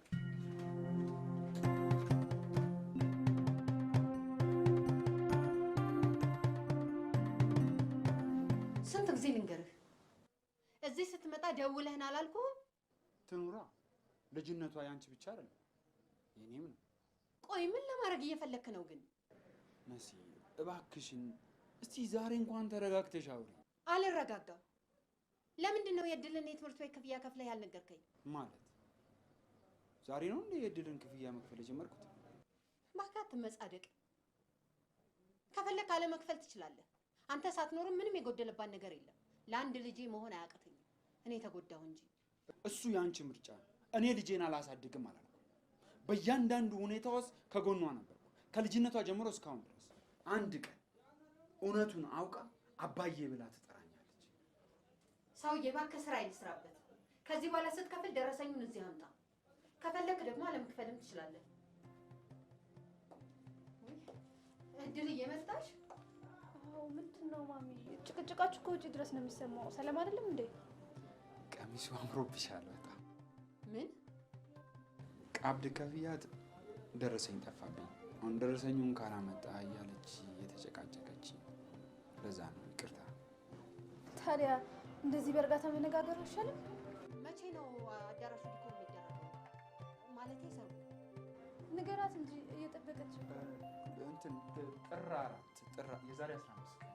ስንት ጊዜ ልንገርህ? እዚህ ስትመጣ ደውለህን አላልኩህም? ትኑራ። ልጅነቷ ያንቺ ብቻ አይደለም የኔም ነው። ቆይ ምን ለማድረግ እየፈለክ ነው ግን? መሲ እባክሽን እስቲ ዛሬ እንኳን ተረጋግተሽ አውሪ። አልረጋጋም። ለምንድን ነው የእድልን የትምህርት ቤት ክፍያ ከፍለህ ያልነገርከኝ? ማለት ዛሬ ነው እንዴ የእድልን ክፍያ መክፈል የጀመርኩት? እባክህ አትመጻደቅ። ከፈለክ አለመክፈል ትችላለህ። አንተ ሳትኖርም ምንም የጎደለባት ነገር የለም። ለአንድ ልጄ መሆን አያቅተኝም። እኔ ተጎዳሁ እንጂ። እሱ ያንቺ ምርጫ ነው። እኔ ልጄን አላሳድግም አላልኩም። በእያንዳንዱ ሁኔታ ውስጥ ከጎኗ ነበርኩ፣ ከልጅነቷ ጀምሮ እስካሁን ድረስ። አንድ ቀን እውነቱን አውቃ አባዬ ብላ ትጠራኛለች። ሰውዬ እባክህ ስራ ይስራበት። ከዚህ በኋላ ስትከፍል ደረሰኙን እዚህ አምጣ። ከፈለክ ደግሞ አለመክፈልም ትችላለህ። እድል እየመጣሽ ምንድን ነው ማሚ? ጭቅጭቃችሁ ከውጭ ድረስ ነው የሚሰማው። ሰላም አይደለም እንዴ? ቀሚሱ አምሮብሻል በጣም። ምን ቀብድ ከፍያት ደረሰኝ ጠፋብኝ። አሁን ደረሰኙን ካላመጣ እያለች እየተጨቃጨቀች፣ ለዛ ነው ይቅርታ። ታዲያ እንደዚህ በእርጋታ መነጋገር አይሻልም? መቼ ነው አዳራሹ ዲኮር የሚደረገው? ማለቴ ሰው ንገራት እንጂ እየጠበቀች እንትን ጥር 4 የዛሬ 15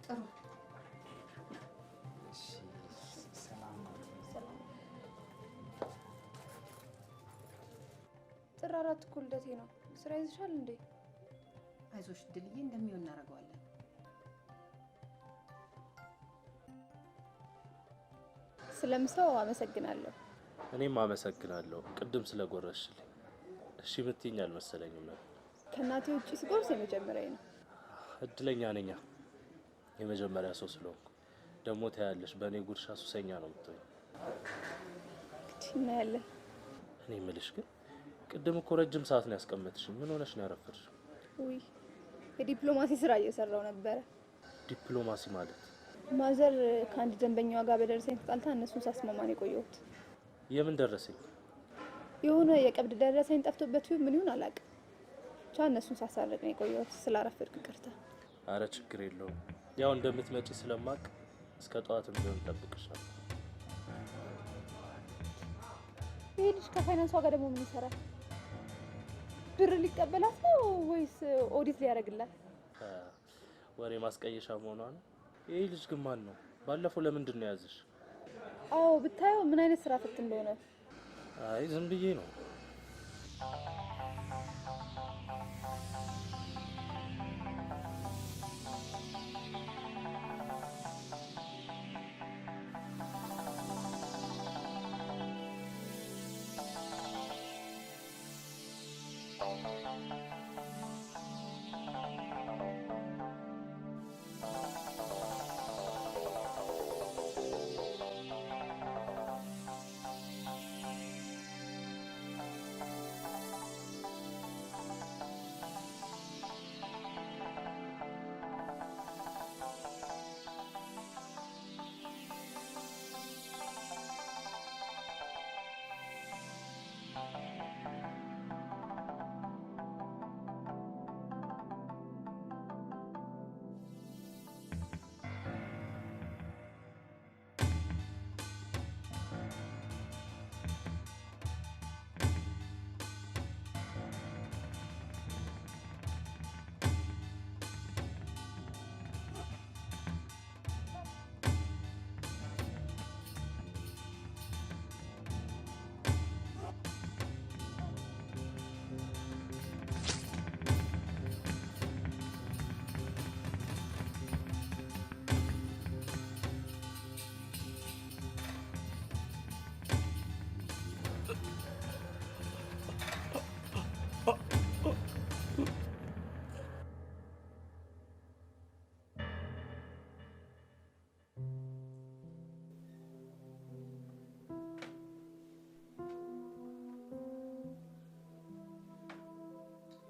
ጥሩ። እሺ ሰላም ነው። ጥር 4 እኮ ልደቴ ነው። ስራ ይዝሻል እንዴ? አይዞሽ ድልዬ፣ እንደሚሆን እናደርገዋለን። ስለምሰው አመሰግናለሁ። እኔም አመሰግናለሁ ቅድም ስለጎረሽልኝ። እሺ ብትይኝ አልመሰለኝም ነበር። ከእናቴ ውጭ ስጎርስ የመጀመሪያ ነው። እድለኛ ነኝ የመጀመሪያ ሰው ስለሆንኩ። ደግሞ ታያለሽ፣ በእኔ ጉርሻ ሱሰኛ ነው የምትሆኝ። እናያለን። እኔ የምልሽ ግን ቅድም እኮ ረጅም ሰዓት ነው ያስቀመጥሽ። ምን ሆነሽ ነው ያረፈድሽው? ውይ የዲፕሎማሲ ስራ እየሰራው ነበረ። ዲፕሎማሲ ማለት? ማዘር ከአንድ ደንበኛዋ ጋር በደረሰኝ ተጣልታ እነሱን ሳስማማን የቆየሁት። የምን ደረሰኝ? የሆነ የቀብድ ደረሰኝ ጠፍቶበት ምን ይሁን አላውቅም። ብቻ እነሱን ሳሳረቅ ነው የቆየሁት። ስላረፈድኩ ይቅርታ። አረ ችግር የለውም። ያው እንደምትመጪ ስለማቅ እስከ ጠዋትም ቢሆን ጠብቅሽ ነበር። ይሄ ልጅ ከፋይናንሷ ጋር ደግሞ ምን ይሰራል? ብር ሊቀበላት ነው ወይስ ኦዲት ሊያደርግላት? ወሬ ማስቀየሻ መሆኗ ነው። ይሄ ልጅ ግን ማን ነው? ባለፈው ለምንድን ነው ያዝሽ? አዎ ብታየው ምን አይነት ስራ ፈት እንደሆነ። አይ ዝም ብዬ ነው።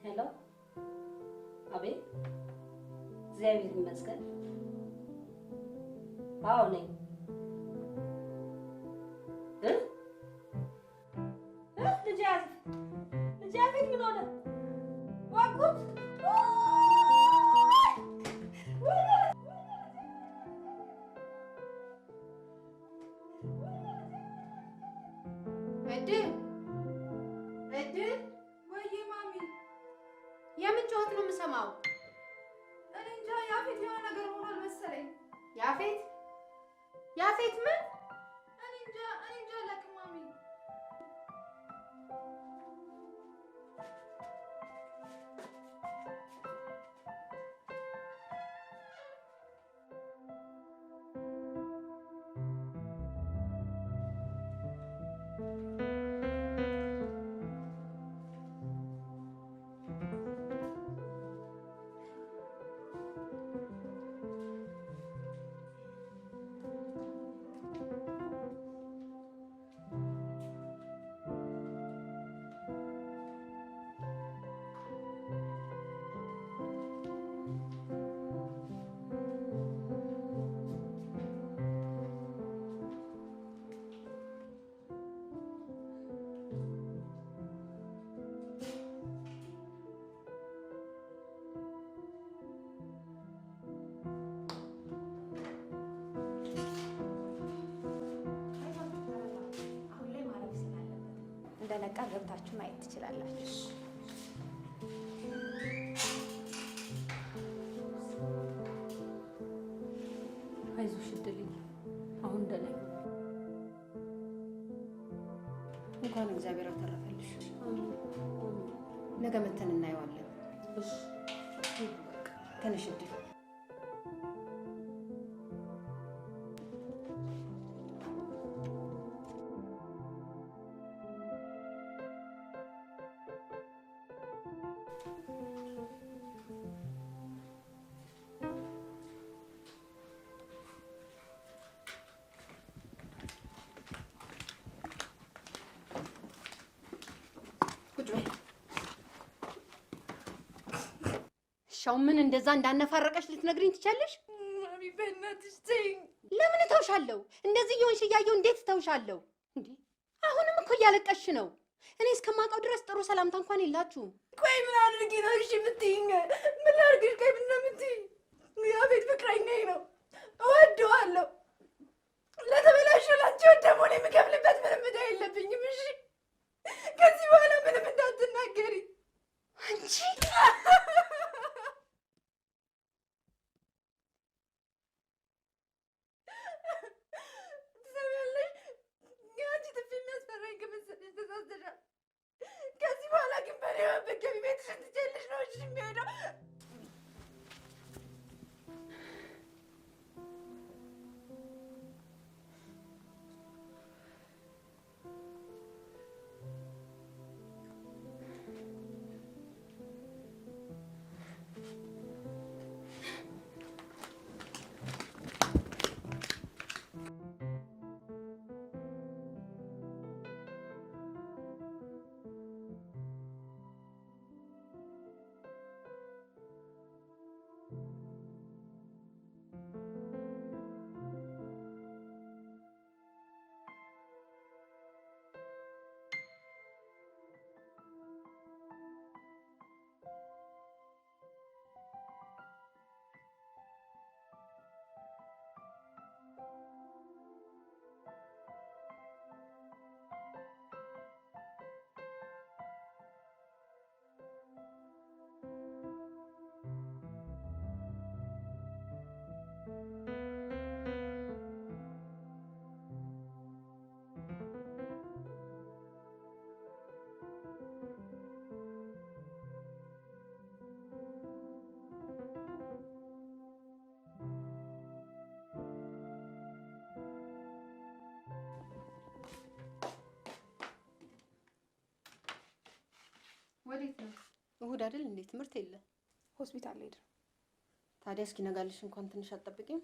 ሄሎ፣ አቤት። እግዚአብሔር ይመስገን። አዎ ነኝ። ልጅ ያፌት ምን ሆነ? ዋቁት እድል ወይዬ ማሚ የምን ጩኸት ነው የምሰማው? እኔ እንጃ ያፌት የሆነ ነገር ሆኗል መሰለኝ። ያፌት ምን? እኔ እንጃ አላውቅም ማሚ። እንደነቃ ገብታችሁ ማየት ትችላላችሁ። አይዞሽ እድልዬ፣ አሁን ደህና ነኝ። እንኳን እግዚአብሔር አተረፈልሽ። ነገ መተን እናየዋለን። እሺ፣ ትንሽ እድል ሻው ምን እንደዛ እንዳነፋረቀሽ ልትነግሪኝ ትቻለሽ? ማሚ በእናትሽ ተይኝ። ለምን እተውሻለሁ? እንደዚህ እየሆንሽ እያየሁ እንዴት እተውሻለሁ? እንዴ አሁንም እኮ እያለቀሽ ነው። እኔ እስከማውቀው ድረስ ጥሩ ሰላምታ እንኳን የላችሁም። ቆይ ምን አድርጊ ነው እሺ የምትይኝ? ምን ላድርግሽ? ቆይ ምን ነው የምትይኝ? ያፌት ፍቅረኛዬ ነው፣ እወደዋለሁ። ለተበላሸው ላንቺ ደግሞ እኔ የምከፍልበት ምንም ዕዳ የለብኝም። እሺ ከዚህ በኋላ ምንም እንዳትናገሪ አንቺ። ትሰሚያለሽ? አንቺ ጥፊ የሚያስፈራኝ ከመሰለሽ ተሳስተሻል። ከዚህ በኋላ ግን በእኔ መበገቢ ቤትሽን ትችያለሽ ነው እሺ የሚሄደው። ወዴት ነው? እሁድ አይደል እንዴ? ትምህርት የለ። ሆስፒታል ሄድ። ታዲያ እስኪነጋልሽ እንኳን ትንሽ አትጠብቂም?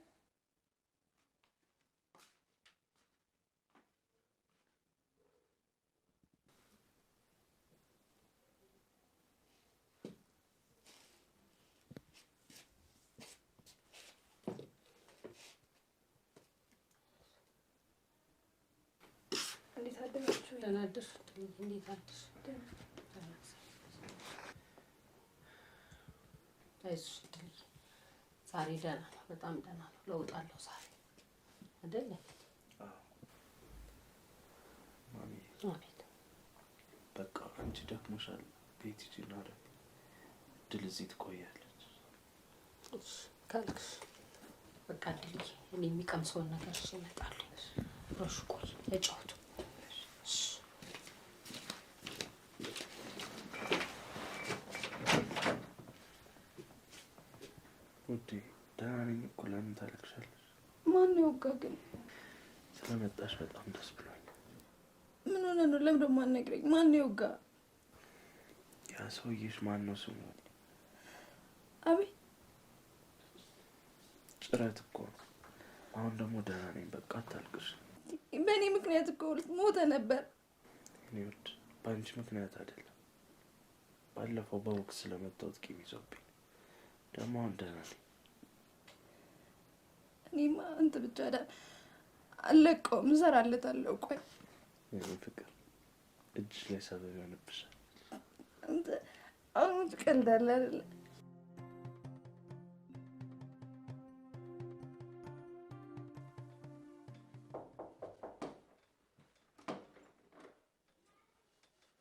እንዴት አደራችሁ? ደህና አደርሽ? እንዴት አደርሽ? አይዞሽ እድልዬ፣ ዛሬ ደህና ነው፣ በጣም ደህና ነው። ለውጥ አለው ዛሬ አይደለ? ማሚ አቤት። በቃ አንቺ ደክሞሻል፣ ቤት ሂጂና እረፊ። እድል እዚህ ትቆያለች። እሺ ካልክሽ በቃ እድልዬ፣ እኔ የሚቀምሰውን ነገር እሺ እመጣለሁ። ረሹ ቆይ ለጨዋቱ ውዴ ደህና ነኝ እኮ። ለምን ታለቅሻለሽ? ማን ይወጋ ግን? ስለመጣሽ በጣም ደስ ብሎኛል። ምን ሆነ ነው? ለምን ደግሞ አትነግረኝ? ማን ይወጋ? ያ ሰውዬሽ ማን ነው ስሙ? አቤት ጭረት እኮ ነው። አሁን ደግሞ ደህና ነኝ። በቃ አታልቅሽ። በእኔ ምክንያት እኮ ሞተ ነበር። እኔ ውድ በአንቺ ምክንያት አይደለም። ባለፈው በወቅት ስለመጣሁት ቂም ይዞብኝ፣ ደግሞ አሁን ደህና ነኝ። እኔማ አንተ ብቻ አለቀውም፣ እሰራለታለሁ። ቆይ የኔ ፍቅር እጅሽ ላይ ሰበብ ይሆንብሻል። አንተ አሁን ትቀልዳለህ አይደለ?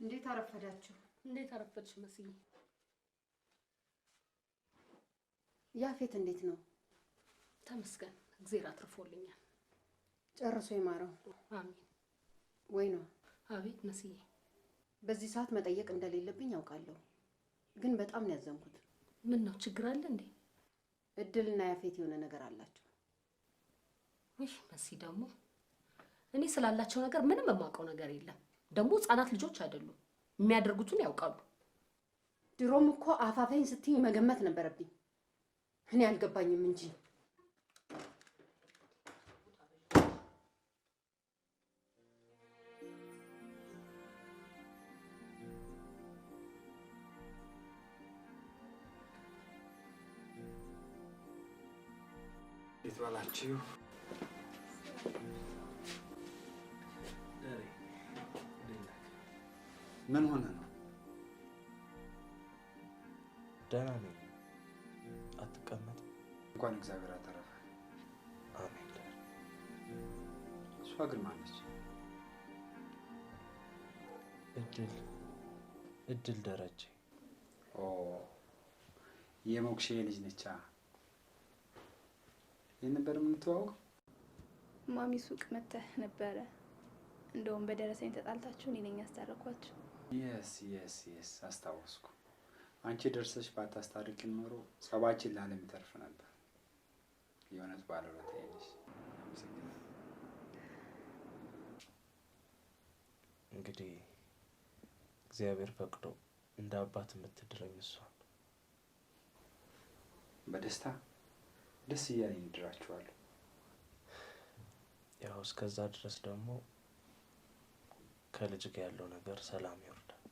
እንዴት አረፈዳችሁ? እንዴት አረፈድሽ መስዬ? ያፌት እንዴት ነው? ተመስገን፣ እግዜር አትርፎልኛል። ጨርሶ ይማረው። አሜን። ወይ ነው? አቤት መስዬ። በዚህ ሰዓት መጠየቅ እንደሌለብኝ ያውቃለሁ፣ ግን በጣም ነው ያዘንኩት። ምን ነው ችግር አለ እንዴ? እድልና ያፌት የሆነ ነገር አላቸው። ውይ መሲ፣ ደግሞ እኔ ስላላቸው ነገር ምንም የማውቀው ነገር የለም። ደግሞ ህጻናት ልጆች አይደሉም፣ የሚያደርጉትን ያውቃሉ። ድሮም እኮ አፋፈኝ ስትኝ መገመት ነበረብኝ። እኔ አልገባኝም እንጂ እንዴት ዋላችሁ? ምን ሆነ ነው? ደህና ነኝ። አትቀመጥ። እንኳን እግዚአብሔር አተረፈ። አሜን። እሷ ግን ማነች? እድል ደረጀ። ኦ የሞክሼ ልጅ ነቻ። ይህን ነበር የምንተዋወቀው? ማሚ ሱቅ መተህ ነበረ። እንደውም በደረሰኝ ተጣልታችሁ እኔ ነኝ ያስታረኳችሁ። የስ አስታወስኩ። አንቺ ደርሰሽ ባታስታርቂን ኖሮ ጸባችን ለዓለም ይተርፍ ነበር። የእውነት ባለውለታዬ ነሽ። እንግዲህ እግዚአብሔር ፈቅዶ እንደ አባት የምትድረኝ እሷን በደስታ ደስ እያለኝ እድራችኋለሁ። ያው እስከዛ ድረስ ደግሞ ከልጅ ጋር ያለው ነገር ሰላም ይወርዳል።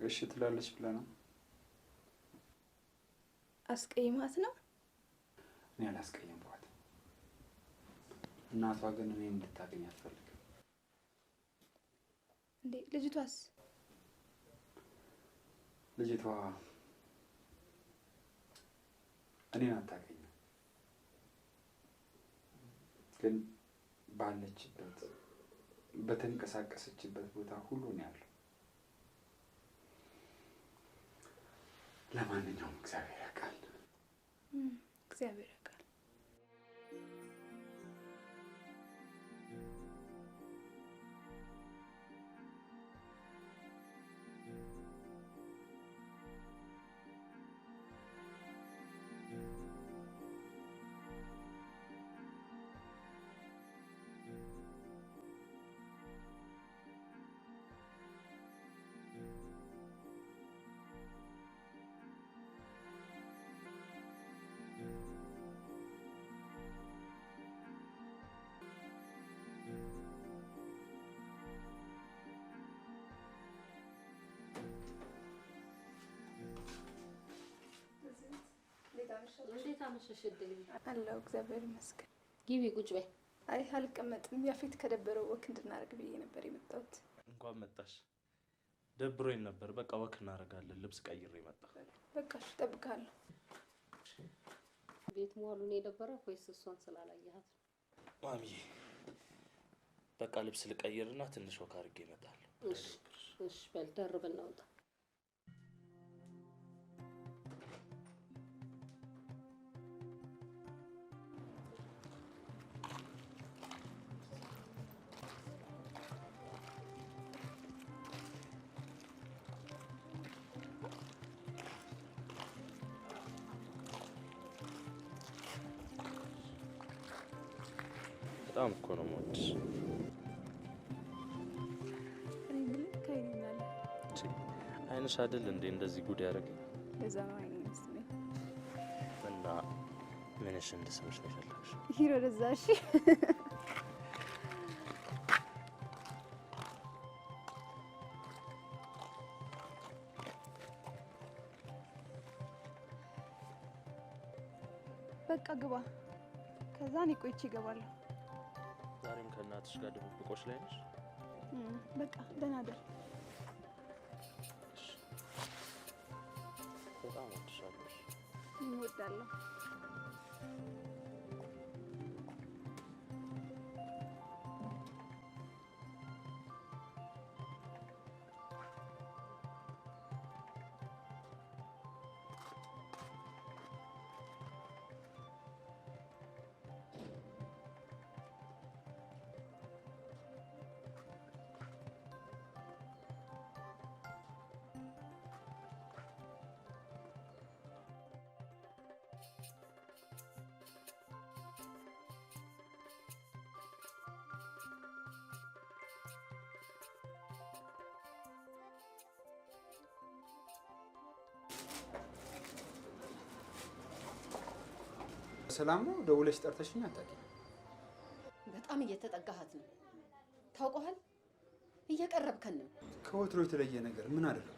እሺ ትላለች ብለህ ነው? አስቀይማት ነው? እኔ አላስቀየምኳትም። እናቷ ግን እኔ እንድታገኝ አትፈልግም። እንዴ ልጅቷስ? ልጅቷ እኔን አታገኝም፣ ግን ባለችበት በተንቀሳቀሰችበት ቦታ ሁሉ ነው ያለው። ለማንኛውም እግዚአብሔር ያውቃል። እግዚአብሔር ያውቃል። እንዴት አመሸሽ እድል? አለሁ እግዚአብሔር ይመስገን። ግቢ ቁጭ በይ። አይ አልቀመጥም። ያፌት ከደበረው ወክ እንድናደርግ ብዬ ነበር የመጣሁት። እንኳን መጣሽ። ደብሮኝ ነበር። በቃ ወክ እናደርጋለን። ልብስ ቀይሬ መጣ። በቃ እሺ፣ እጠብቅሃለሁ። ቤት መዋሉን የደበረ ወይስ እሷን ስላላየሃት? ማሚዬ በቃ ልብስ ልቀይርና ትንሽ ወክ አድርጌ እመጣለሁ። እሺ እሺ፣ በል ደርብ እናውጣ። በጣም እኮ ነው የምወድሽ። አይንሽ አይደል እንዴ እንደዚህ ጉድ ያደረገኝ? ለዛ ነው አይኔ መስሎኝ። እና ምንሽ እንድስምሽ ነው የፈለግሽው? ሂሮ ለዛ። እሺ በቃ ግባ። ከዛ እኔ ቆይቼ እገባለሁ። ዛሬም ከእናትሽ ጋር ድብብቆች ላይ ነሽ? በቃ ደህና እደር። በጣም ወድሻለሁ። እወዳለሁ። ሰላም ነው? ደውለሽ ጠርተሽኝ አታውቂም? በጣም እየተጠጋሃት ነው። ታውቀዋል? እየቀረብከን ነው። ከወትሮ የተለየ ነገር ምን አደረኩ?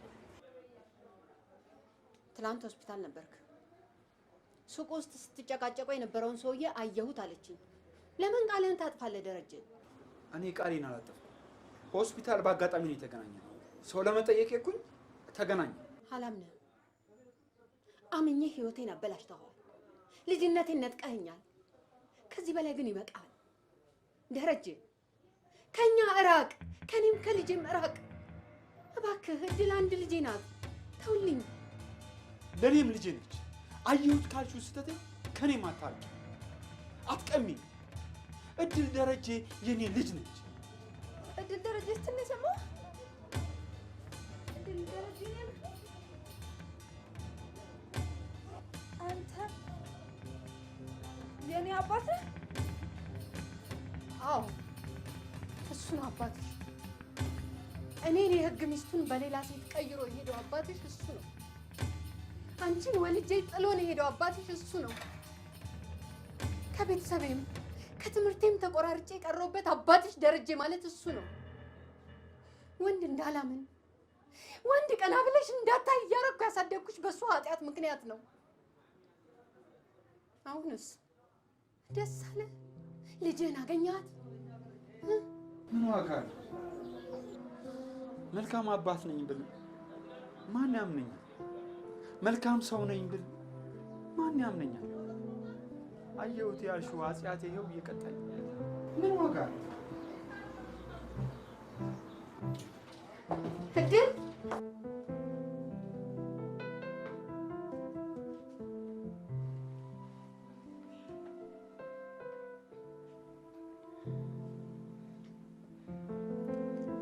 ትላንት ሆስፒታል ነበርክ። ሱቅ ውስጥ ስትጨቃጨቁ የነበረውን ሰውዬ አየሁት አለችኝ። ለምን ቃልህን ታጥፋለህ ደረጀ? እኔ ቃሌን አላጠፍኩም። ሆስፒታል በአጋጣሚ ነው የተገናኘነው። ሰው ለመጠየቅ የኩኝ ተገናኘ። አላምነህም። አምኜ ህይወቴን አበላሽተዋል። ልጅነቴን ነጥቀኸኛል። ከዚህ በላይ ግን ይበቃል ደረጀ። ከኛ እራቅ፣ ከኔም ከልጄም እራቅ እባክህ። እድል አንድ ልጄ ናት፣ ተውልኝ። ለኔም ልጄ ነች። አየሁት ካልሽው ስህተቴ ከኔም አታርቂ፣ አትቀሚ። እድል ደረጀ የኔ ልጅ ነች። እድል ደረጀ ስትል ሰማሁ። እድል ደረጀ አንተ የኔ አባት? አዎ እሱ ነው አባትሽ። እኔን የህግ ሚስቱን በሌላ ሴት ቀይሮ የሄደው አባትሽ እሱ ነው። አንቺን ወልጄ ጥሎን የሄደው አባትሽ እሱ ነው። ከቤተሰቤም ከትምህርቴም ተቆራርጬ የቀረውበት አባትሽ ደረጀ ማለት እሱ ነው። ወንድ እንዳላምን ወንድ ቀና ብለሽ እንዳታይ እያረኩ ያሳደግኩሽ በእሱ ኃጢአት ምክንያት ነው። አሁንስ ደስ አለ? ልጅህን አገኘሃት? ምን ዋጋ አለው? መልካም አባት ነኝ ብል ማን ያምነኛል? መልካም ሰው ነኝ ብል ማን ያምነኛል? አየሁት ያልሽው ኃጢአቴ ይኸው እየቀጠለ ምን ዋጋ አለው? እድል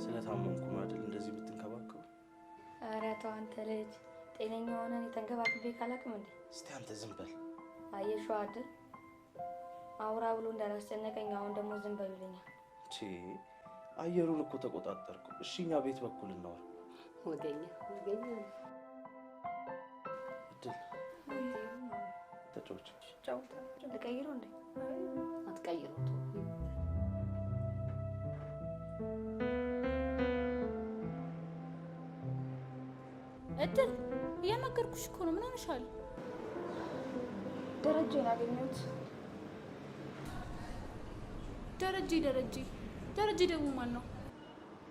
ስለታመምኩ ነው አይደል እንደዚህ የምትንከባከው? ኧረ ተው አንተ ልጅ፣ ጤነኛ ሆነን የተንከባክቤ ካላቅም እንዴ? እስቲ አንተ ዝም በል። አየሽው አይደል አውራ ብሎ እንዳላስጨነቀኝ፣ አሁን ደግሞ ዝም በል ይለኛል። አየሩን እኮ ተቆጣጠርኩ። እሺ እኛ ቤት በኩል እናወራ። ወገኛ እድል ተጫውች። ጫውታ ልቀይረው እንዴ? አትቀይረው። እድል እየነገርኩሽ እኮ ነው። ምን ሆነሻል? ደረጀን አገኘሁት። ደረጀ ደግሞ ማን ነው?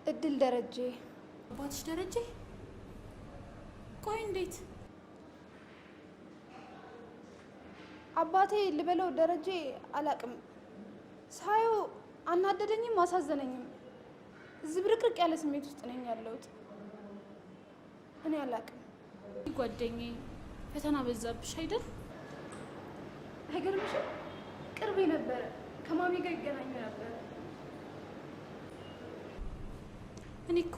እድል ደረጀ። አባትሽ ደረጀ? ቆይ እንዴት? አባቴ ልበለው ደረጀ አላቅም። ሳየው አናደደኝም አሳዘነኝም። ዝብርቅርቅ ያለ ስሜት ውስጥ ነኝ ያለሁት። እኔ አላቅም። ጓደኛዬ ፈተና በዛብሽ አይደል? አይገርምሽም? ቅርቤ ነበረ። ከማሚ ጋር ይገናኙ ነበር። እኔ እኮ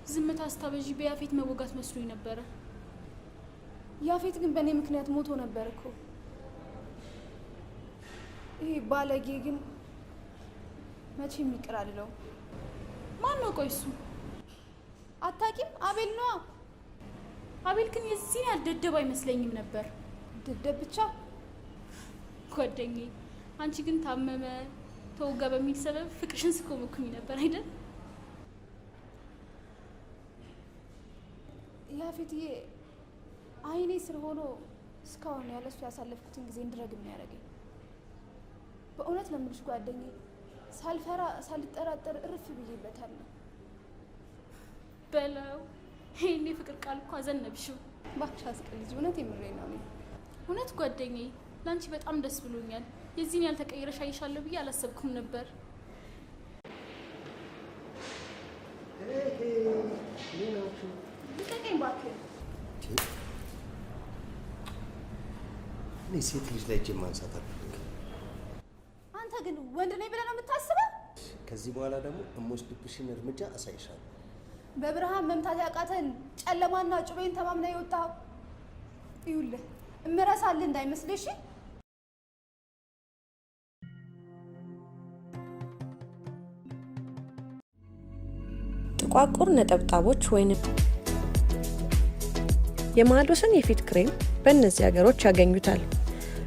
ዝምታ አስታበዢ በያፌት መወጋት መስሎኝ ነበረ። ያፌት ግን በእኔ ምክንያት ሞቶ ነበር እኮ። ይሄ ባለጌ ግን መቼም ይቅር አልለው። ማን ነው? ቆይ እሱ አታውቂም? አቤል ነዋ። አቤል ግን የዚህን ያህል ደደብ አይመስለኝም ነበር። ደደብ ብቻ ጓደኛዬ። አንቺ ግን ታመመ ተወጋ በሚል ሰበብ ፍቅርሽን ስኮመኩኝ ነበር አይደል? ያፌትዬ አይኔ ስር ሆኖ እስካሁን ያለሱ ያሳለፍኩትን ጊዜ እንድረግም ያደረገኝ። በእውነት ለምልሽ ጓደኛዬ ሳልፈራ ሳልጠራጠር እርፍ ብዬበታለሁ። በለው ይሄኔ ፍቅር ቃል እኮ አዘነብሽው። እባክሽ አስቀልጂ። እውነት የምሬን ነው። እውነት ጓደኛዬ ለአንቺ በጣም ደስ ብሎኛል። የዚህን ያልተቀየረሽ አይሻለሁ ብዬ አላሰብኩም ነበር። ልቀቀኝ እባክህ። እኔ ሴት ልጅ ላይ እጅ ማንሳት አልፈልግም። አንተ ግን ወንድ ነኝ ብለህ ነው የምታስበው? ከዚህ በኋላ ደግሞ የምወስድብሽን እርምጃ አሳይሻለሁ። በብርሃን መምታት ያቃተን ጨለማና ጩቤን ተማምና የወጣው ይኸውልህ፣ እምረሳልህ እንዳይመስልሽ። ጥቋቁር ነጠብጣቦች ወይንም የማዶስን የፊት ክሬም በእነዚህ ሀገሮች ያገኙታል።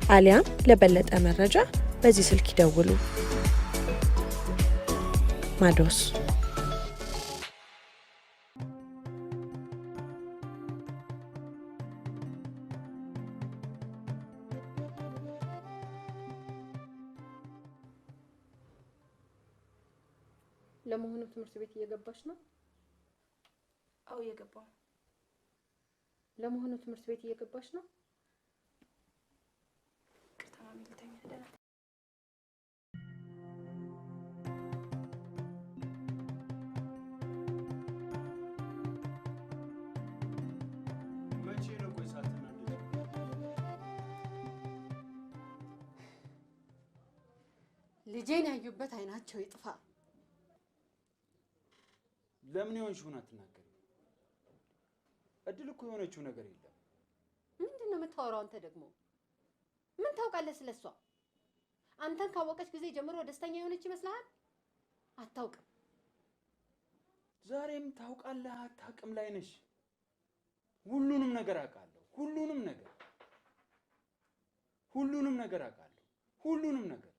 አሊያም ለበለጠ መረጃ በዚህ ስልክ ይደውሉ። ማዶስ ለመሆኑ ትምህርት ቤት እየገባሽ ነው? አው እየገባው። ለመሆኑ ትምህርት ቤት እየገባሽ ነው? ቅርታ ማሚ ልተኛ ደህና። መቼ ነው ቆይ ሳትናደጂ? ልጄን ያዩበት አይናቸው ይጥፋ። ለምን የሆንሽውን አትናገሪ? እድል እኮ የሆነችው ነገር የለም። ምንድን ነው የምታወራው አንተ ደግሞ? ምን ታውቃለህ ስለሷ? አንተን ካወቀች ጊዜ ጀምሮ ደስተኛ የሆነች ይመስልሃል? አታውቅም። ዛሬም ታውቃለህ አታውቅም ላይ ነሽ። ሁሉንም ነገር አውቃለሁ። ሁሉንም ነገር አውቃለሁ። ሁሉንም ነገር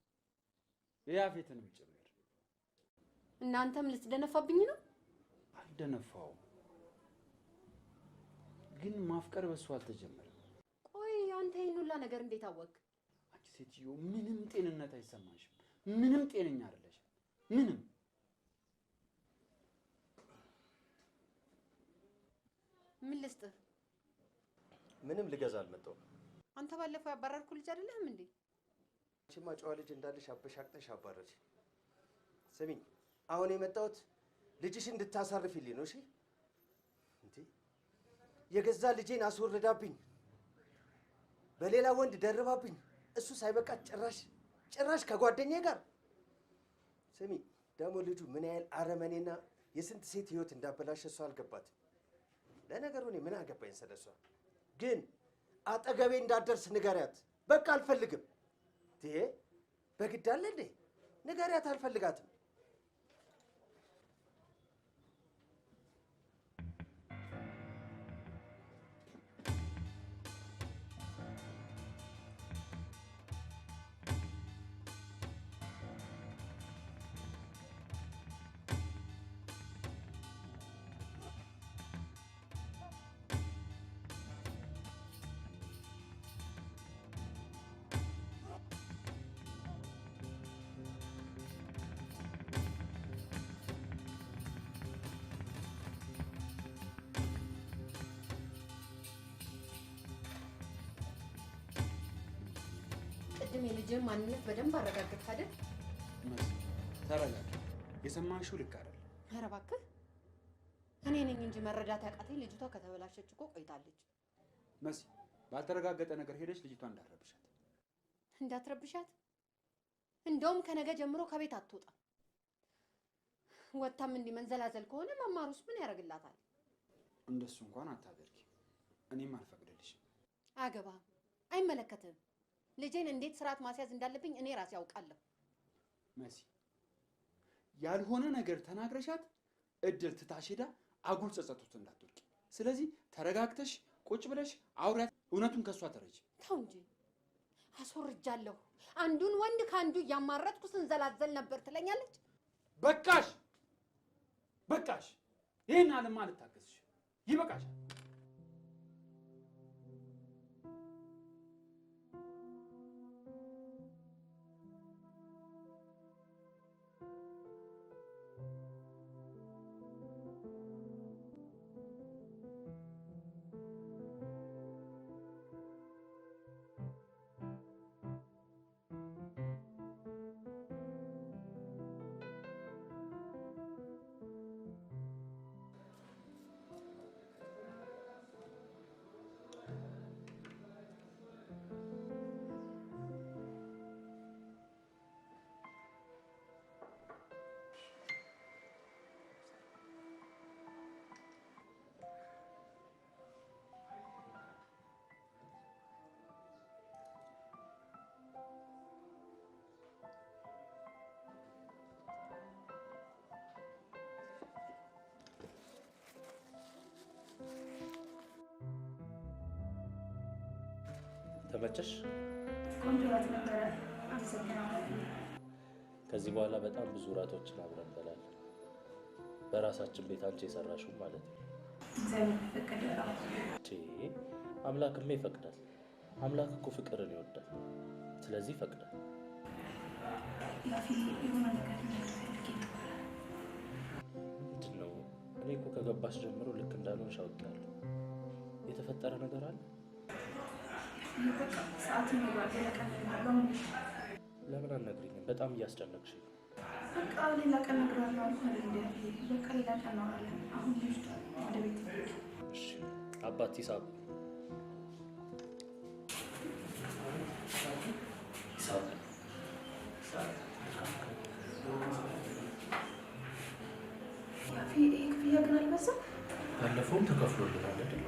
የያፌትንም ጭምር። እናንተም ልትደነፋብኝ ነው? አልደነፋውም፣ ግን ማፍቀር በሱ አልተጀመረም። ቆይ አንተ ይሄን ሁላ ነገር እንዴት አወቅ? አንቺ ሴትዮ ምንም ጤንነት አይሰማሽም። ምንም ጤነኛ አይደለሽም። ምንም ምን ልስጥህ? ምንም ልገዛ አልመጣሁም። አንተ ባለፈው ያባረርኩ ልጅ አይደለህም እንዴ? አንቺማ ጨዋ ልጅ እንዳለሽ አበሻቅጠሽ አባረርሽ። ስሚኝ፣ አሁን የመጣሁት ልጅሽን እንድታሳርፊልኝ ነው። እሺ? እንዴ የገዛ ልጄን አስወርዳብኝ፣ በሌላ ወንድ ደርባብኝ፣ እሱ ሳይበቃ ጭራሽ ከጓደኛዬ ጋር። ስሚ ደግሞ ልጁ ምን ያህል አረመኔና የስንት ሴት ህይወት እንዳበላሸ እሷ አልገባትም። ለነገሩ እኔ ምን አገባኝ ስለሷ። ግን አጠገቤ እንዳትደርስ ንገሪያት። በቃ አልፈልግም። ይሄ በግድ አለ እንዴ? ንገሪያት፣ አልፈልጋትም። መቼም የልጅህን ማንነት በደንብ አረጋግጥክ አይደል? ተረጋጊ። የሰማሽው ልክ አይደል? ኧረ እባክህ እኔ ነኝ እንጂ መረዳት ያቃተኝ። ልጅቷ ከተበላሸች እኮ ቆይታለች። መሲ ባልተረጋገጠ ነገር ሄደሽ ልጅቷ እንዳትረብሻት። እንደውም ከነገ ጀምሮ ከቤት አትወጣም። ወጣም እንዲህ መንዘላዘል ከሆነ መማሩስ ምን ያደርግላታል? እንደሱ እንኳን አታደርጊ። እኔም አልፈቅድልሽም። አያገባህም፣ አይመለከትህም። ልጄን እንዴት ስርዓት ማስያዝ እንዳለብኝ እኔ ራሴ ያውቃለሁ። መሲ ያልሆነ ነገር ተናግረሻት እድል ትታሽ ሄዳ አጉል ጸጸት ውስጥ እንዳትወድቂ። ስለዚህ ተረጋግተሽ ቁጭ ብለሽ አውሪያት። እውነቱን ከሷ ተረጂ። ተው እንጂ አስወርጃለሁ። አንዱን ወንድ ከአንዱ እያማረጥኩ ስንዘላዘል ነበር ትለኛለች። በቃሽ በቃሽ። ይሄን አለማ ልታገዝሽ ይበቃሻል። ተመቸሽ? ቆንጆ ራት ነበረ። አመሰግናለሁ። ከዚህ በኋላ በጣም ብዙ ራቶችን አብረን እንበላለን። በራሳችን ቤት አንቺ የሰራሽው ማለት ነው። እግዚአብሔር ፈቀደ። አምላክም ይፈቅዳል። አምላክ እኮ ፍቅርን ይወዳል። ስለዚህ ይፈቅዳል። ምንድን ነው? እኔ እኮ ከገባሽ ጀምሮ ልክ እንዳልሆንሽ አውቄያለሁ። የተፈጠረ ነገር አለ? ለምን አልነግሪኝም? በጣም እያስጨነቅሽኝ ነው። በቃ ሌላ ቀን እነግርሃለሁ አልኩህ። በቃ ሌላ ቀን እናወራለን። አሁን ወደ ቤት። እሺ አባት ሂሳብ ይሄ ክፍያ ግን አልበዛም? ባለፈውም ተከፍሎልናል አይደል?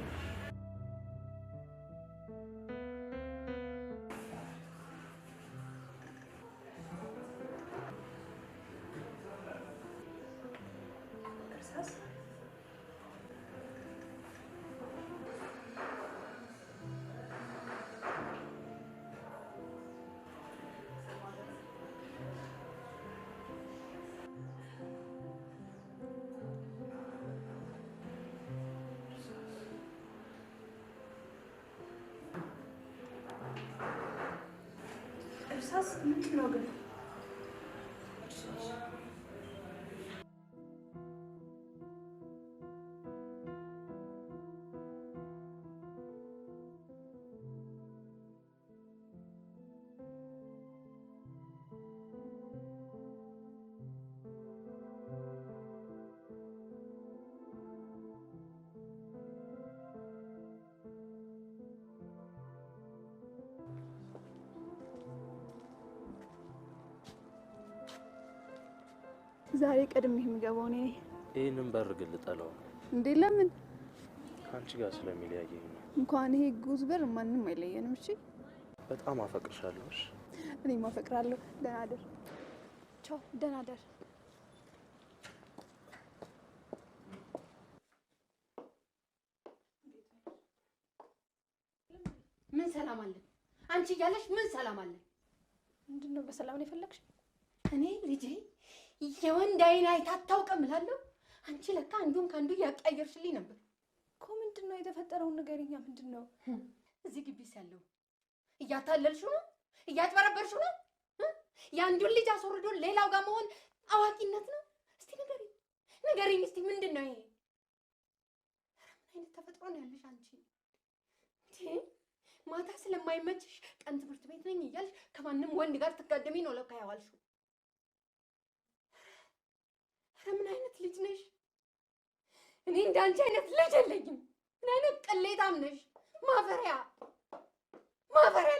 እርሳስ ምንድን ነው ግን? ዛሬ ቀድሜ የሚገባው እኔ ነኝ። ይህንን በር ግን ልጠላው እንዴ? ለምን? ከአንቺ ጋር ስለሚለያየኝ ነው። እንኳን ይሄ ጉዝ በር ማንም አይለየንም። እሺ በጣም አፈቅርሻለሁ። እሺ እኔም አፈቅራለሁ። ደህና ደር። ቻው። ደህና ደር። ምን ሰላም አለ? አንቺ እያለሽ ምን ሰላም አለ? ምንድን ነው በሰላም ነው የፈለግሽ? እኔ ልጄ የወንድ አይን አይታ አታውቅም እላለሁ። አንቺ ለካ አንዱን ከአንዱ እያቀያየርሽልኝ ነበር እኮ። ምንድን ነው የተፈጠረውን ንገሪኛ። ምንድን ነው እዚህ ግቢስ ያለው? እያታለልሽው ነው? እያጭበረበርሽው ነው? የአንዱን ልጅ አስወርዶ ሌላው ጋር መሆን አዋቂነት ነው? እስቲ ንገሪኝ እስቲ ምንድን ነው ይሄ? ምን አይነት ተፈጥሮ ነው ያለሽ አንቺ? ማታ ስለማይመችሽ ቀን ትምህርት ቤት ነኝ እያልሽ ከማንም ወንድ ጋር ትጋደሚ ነው ለካ ያዋልሽው። ኧረ ምን አይነት ልጅ ነሽ? እኔ እንዳንቺ አይነት ልጅ የለኝም። ምን አይነት ቅሌታም ነሽ? ማፈሪያ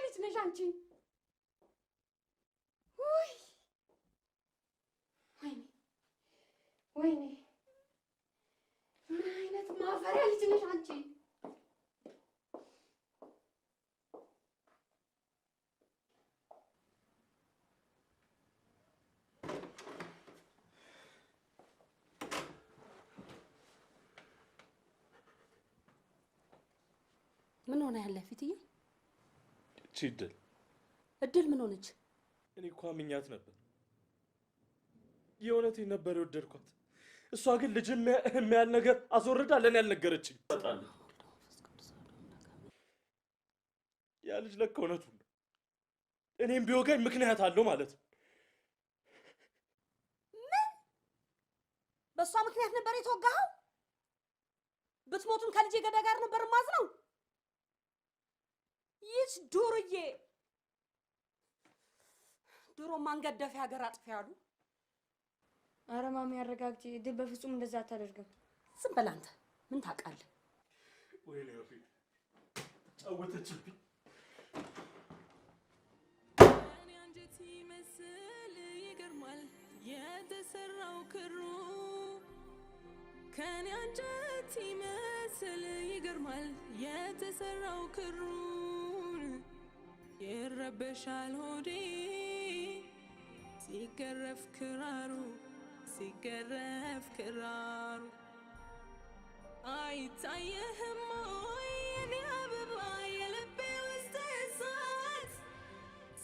ልጅ ነሽ አንቺ። ወይኔ ምን አይነት ማፈሪያ ልጅ ነሽ አንቺ? ምን ሆነ ያለ ፊትዬ? እድል ምን ሆነች? እኔ እኮ አምኛት ነበር። የእውነቴን ነበር የወደድኳት። እሷ ግን ልጅ የሚያል ነገር አስወርዳ ለኔ ያልነገረችኝ። ያ ልጅ ለካ እውነቱን ነው። እኔም ቢወጋኝ ምክንያት አለው ማለት ነው። ምን? በእሷ ምክንያት ነበር የተወጋኸው? ብትሞቱን ከልጄ ገዳ ጋር ነበር ማዝነው። ይህች ዱርዬ ድሮ ማንገደፊ ሀገር አጥፊ ያሉ። አረ ማሚ አረጋግጪ። እድል በፍጹም እንደዛ አታደርግም። ዝም በል አንተ። ምን ታውቃለህ? ወይኔ ያፌት ጫወተችብኝ። እኔ አንጀት ይመስል ይገርማል የተሰራው ክሩ። ከኔ አንጀት ይመስል ይገርማል የተሰራው ክሩ። ይረበሻል ሆዴ ሲገረፍ ክራሩ ሲገረፍ ክራሩ። አይታየህም ወይ የኔ አበባ የልቤ ውስጥ እሳት?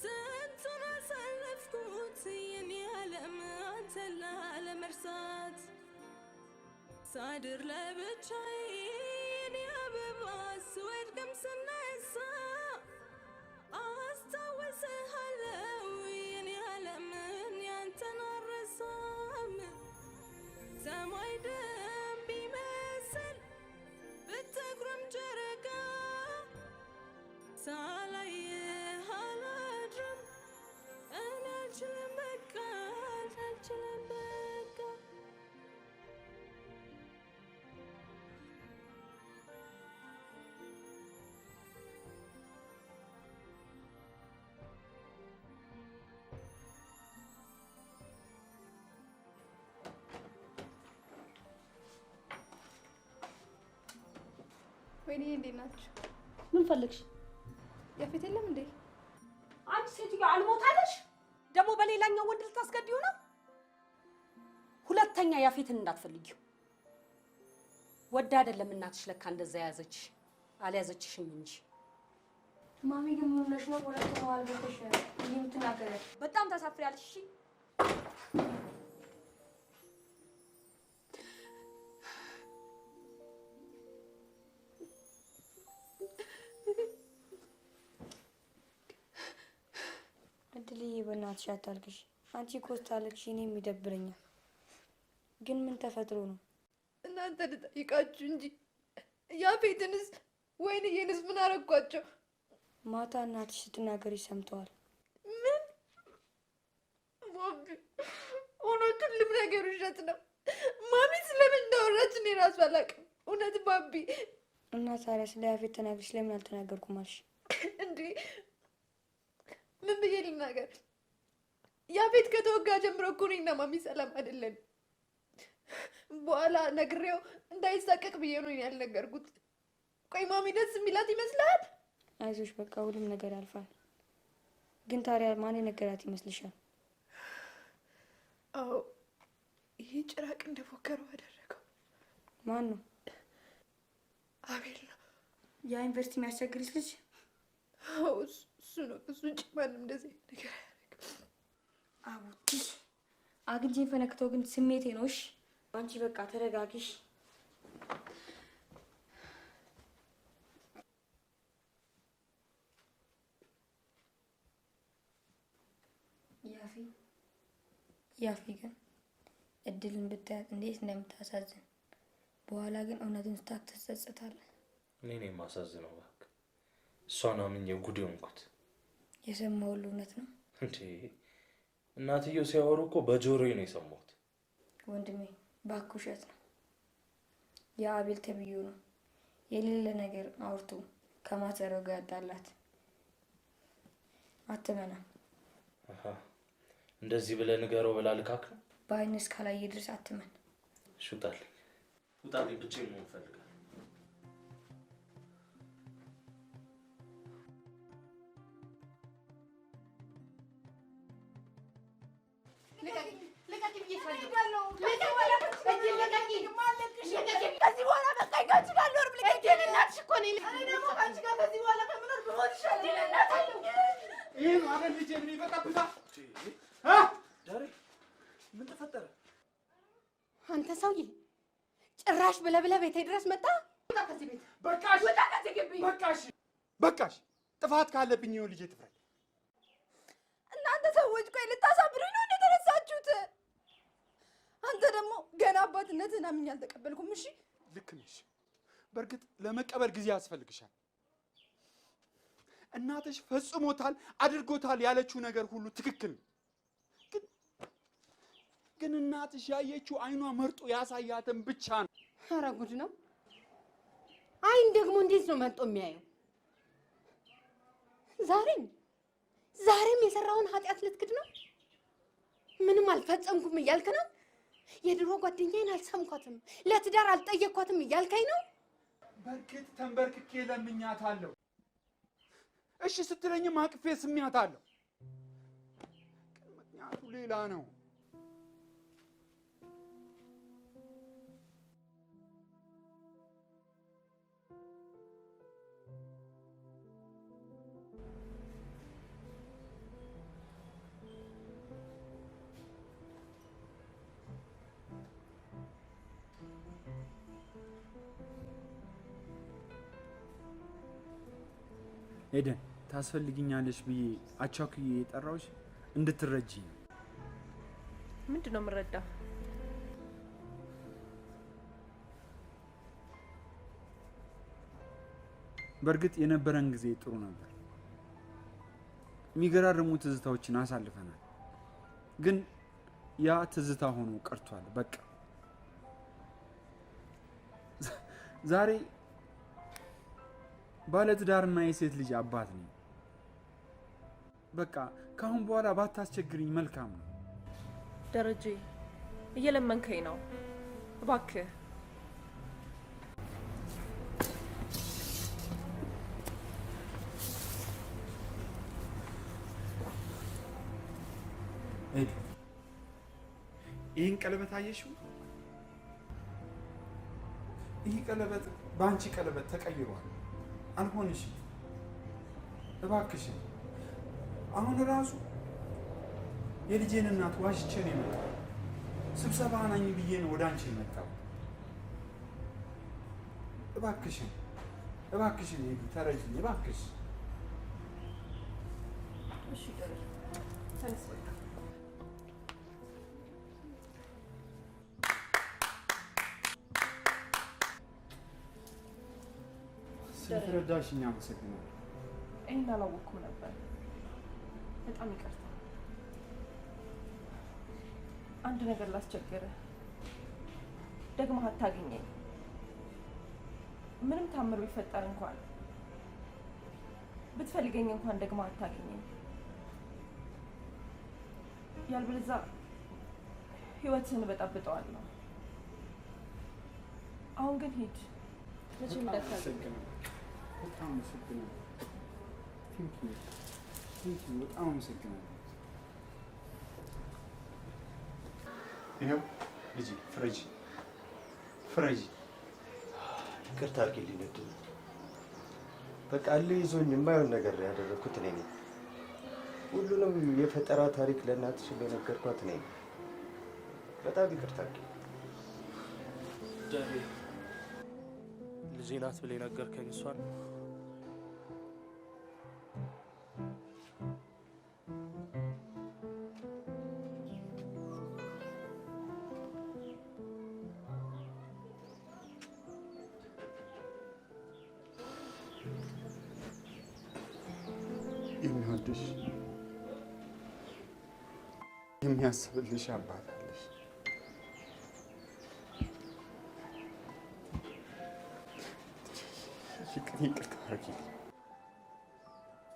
ስንቱን አሳለፍኩት የኔ ዓለም አንተን ላለመርሳት። ሳድር ለብቻዬ የኔ አበባ ስወድቅም ስነሳ አስታውስሃለሁ የኔ ዓለም ያንተን አልረሳም። ሰማይ ደም ቢመስል ብትኩራም ጨረቃ ሳላይህ አላድርም። እኔ አልችልም በቃ አልችልም በቃ። ወይኔ እንዴት ናችሁ? ምን ፈልግሽ? ያፌት የለም እንዴ? አንቺ ሴትዮ አልሞታለሽ? ደግሞ በሌላኛው ወንድ ልታስገድዩ ነው? ሁለተኛ ያፌትን እንዳትፈልጊው። ወዳ አይደለም እናትሽ ለካ እንደዛ ያዘችሽ። አልያዘችሽም እንጂ። ማሚ ግን ምን ሆነሽ ነው? ሁለተኛው አልበተሽ እንዴ የምትናገረው? በጣም ታሳፍሪያለሽ። እሺ እድልዬ በእናትሽ አታልቅሽ። አንቺ እኮ ስታለቅሽ እኔም ይደብረኛል። ግን ምን ተፈጥሮ ነው? እናንተ ልጠይቃችሁ እንጂ ያፌትንስ ወይንዬንስ ምን አረኳቸው? ማታ እናትሽ ስትናገሪ ሰምተዋል። ምን? ማሚ እውነቱን ሁሉም ነገር ውሸት ነው። ማሚ ስለምን እንዳወራች እኔ እራሱ አላውቅም። እውነት ባቢ። እና ታዲያ ስለ ያፌት ተናግረሽ ለምን አልተናገርኩም አልሽ? እንዴ ምን ብዬ ልናገር? ያፌት ከተወጋ ጀምሮ እኮ እኔና ማሚ ሰላም አይደለን። በኋላ ነግሬው እንዳይሳቀቅ ብዬ ነው ያልነገርኩት። ቆይ ማሚ ደስ የሚላት ይመስላል? አይዞሽ በቃ ሁሉም ነገር ያልፋል። ግን ታዲያ ማን የነገራት ይመስልሻል? አዎ ይሄ ጭራቅ እንደፎከረው አደረገው። ማን ነው? አቤል ነው። ያ ዩኒቨርሲቲ የሚያስቸግርሽ ልጅ? አዎ እሱ ነው። እሱ ውጭ ማንም እንደዚህ ነገር አያደርግም። አቡቲ አግንጄን ፈነክተው ግን ስሜቴ ነው። እሺ አንቺ በቃ ተረጋጊሽ። ያፌ ግን እድልን ብታያት እንዴት እንደምታሳዝን። በኋላ ግን እውነቱን ስታውቅ ትጸጸታለህ። እኔ ነኝ የማሳዝነው። እባክህ እሷን አምኜ ጉድ ሆንኩት። የሰማው ሁሉ እውነት ነው እንዴ? እናትየው ሲያወሩ እኮ በጆሮዬ ነው የሰማሁት። ወንድሜ እባክህ ውሸት ነው። የአቤል ተብዩ ነው የሌለ ነገር አውርቶ ከማሰረው ጋር ያጣላት። አትመና። እንደዚህ ብለህ ንገረው ብላ ልካክ ነው? በአይንህ እስካላየ ድረስ አትመን። እሺ ውጣልኝ፣ ውጣልኝ፣ ብቻዬን ነው የምፈልገው። ምን ተፈጠረ? አንተ ሰውዬ ጭራሽ ብለህ ቤቴ ድረስ መጣ። በቃሽ፣ በቃሽ፣ በቃሽ። ጥፋት ካለብኝ ይኸው ልጄ ትፍረድ። እናንተ ሰዎች ቆይ ልታሳብሩኝ ነው እንደተነሳችሁት? አንተ ደግሞ ገና አባትነትህን አምኜ አልተቀበልኩም። እሺ ልክ ነሽ። በእርግጥ ለመቀበል ጊዜ ያስፈልግሻል። እናትሽ ፈጽሞታል አድርጎታል ያለችው ነገር ሁሉ ትክክል ነው። ግን እናትሽ ያየችው አይኗ መርጦ ያሳያትን ብቻ ነው። ኧረ ጉድ ነው። አይን ደግሞ እንዴት ነው መርጦ የሚያየው? ዛሬም የሰራውን ኃጢአት ልትክድ ነው? ምንም አልፈጸምኩም እያልክ ነው? የድሮ ጓደኛዬን አልሰምኳትም፣ ለትዳር አልጠየኳትም እያልከኝ ነው? በእርግጥ ተንበርክኬ ለምኛታለሁ። እሺ ስትለኝም አቅፌ ስሚያታለሁ። ግን ምክንያቱ ሌላ ነው። ኤደን ታስፈልጊኛለሽ ብዬ አቻኩዬ የጠራሁሽ እንድትረጂኝ ነው። ምንድን ነው የምረዳው? በእርግጥ የነበረን ጊዜ ጥሩ ነበር። የሚገራርሙ ትዝታዎችን አሳልፈናል። ግን ያ ትዝታ ሆኖ ቀርቷል። በቃ ዛሬ ባለትዳርና የሴት ልጅ አባት ነኝ። በቃ ካሁን በኋላ ባታስቸግሪኝ መልካም ነው። ደረጀ እየለመንከኝ ነው፣ እባክህ። ይህን ቀለበት አየሽው? ይህ ቀለበት በአንቺ ቀለበት ተቀይሯል። አልሆንሽም። እባክሽን አሁን ራሱ የልጄን እናት ዋሽቼ ነው የመጣው። ስብሰባ ነኝ ብዬ ነው ወደ አንቺ የመጣው። እባክሽን እባክሽን ሄዱ ተረጅኝ እባክሽ። እሺ ደረጀ ተነስ በቃ። ስለተረዳሽኝ አመሰግናለሁ። ይህን አላወቅኩም ነበር። በጣም ይቅርታ። አንድ ነገር ላስቸግርህ፣ ደግመህ አታገኘኝ። ምንም ታምር ቢፈጠር እንኳን ብትፈልገኝ እንኳን ደግመህ አታገኘኝ። ያልበለዚያ ህይወትህን እበጠብጠዋለሁ። አሁን ግን ሂድ። መቼም እንዳታገኝ። በጣም አመሰግናለሁ። ቴንኪው በጣም አመሰግናለሁ። ይኸው ልጄ ፍረጂ ፍረጂ። ይቅርታ አድርጊልኝ እድል። በቃ እልህ ይዞኝ የማይሆን ነገር ያደረግኩት እኔ ነኝ። ሁሉንም የፈጠራ ታሪክ ለእናትሽ እንደነገርኳት እኔ ነኝ። በጣም ይቅርታ አድርጊልኝ። ልጄ ናት ብለህ ነገርከኝ እሷን? የሚወድሽ የሚያስብልሽ አባት አለሽ። ይቅርታ አድርጊ።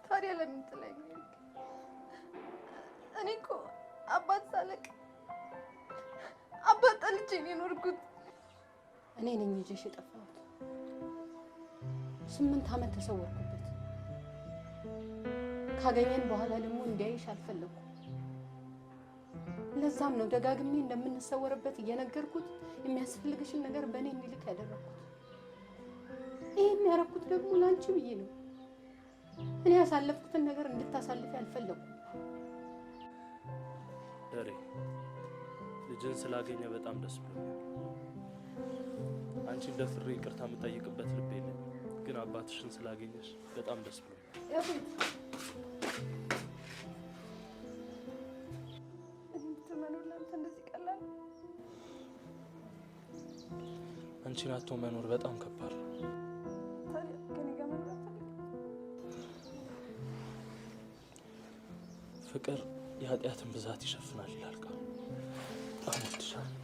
ታዲያ ለምን ጥለኝ? እኔ እኮ አባት ሳለቅ አባት ጠልቼ ነው የኖርኩት። እኔ ነኝ ይዤሽ የጠፋሁት። 8 ዓመት ተሰወርኩበት። ካገኘን በኋላ ደግሞ እንዲያይሽ አልፈለኩም። ለዛም ነው ደጋግሜ እንደምንሰወርበት እየነገርኩት የሚያስፈልግሽን ነገር በእኔ እንዲልክ ያደረኩት። ይሄን ያደረኩት ደግሞ ላንቺ ብዬ ነው። እኔ ያሳለፍኩትን ነገር እንድታሳልፊ አልፈለኩም። ደሬ ልጅን ስላገኘ በጣም ደስ ብሎኛል። አንቺን ደፍሬ ይቅርታ የምጠይቅበት ልብ የለኝም፣ ግን አባትሽን ስላገኘሽ በጣም ደስ ብሎኛል። ያፌት መኖር ለአንተ እንደዚህ ቀላል? አንቺን አጥቶ መኖር በጣም ከባድ ነው። ታዲያ ከኔ ጋር መኖር አትፈልግም? ፍቅር የኃጢአትን ብዛት ይሸፍናል ይላል ቃሉ። በጣም ወድሻለሁ።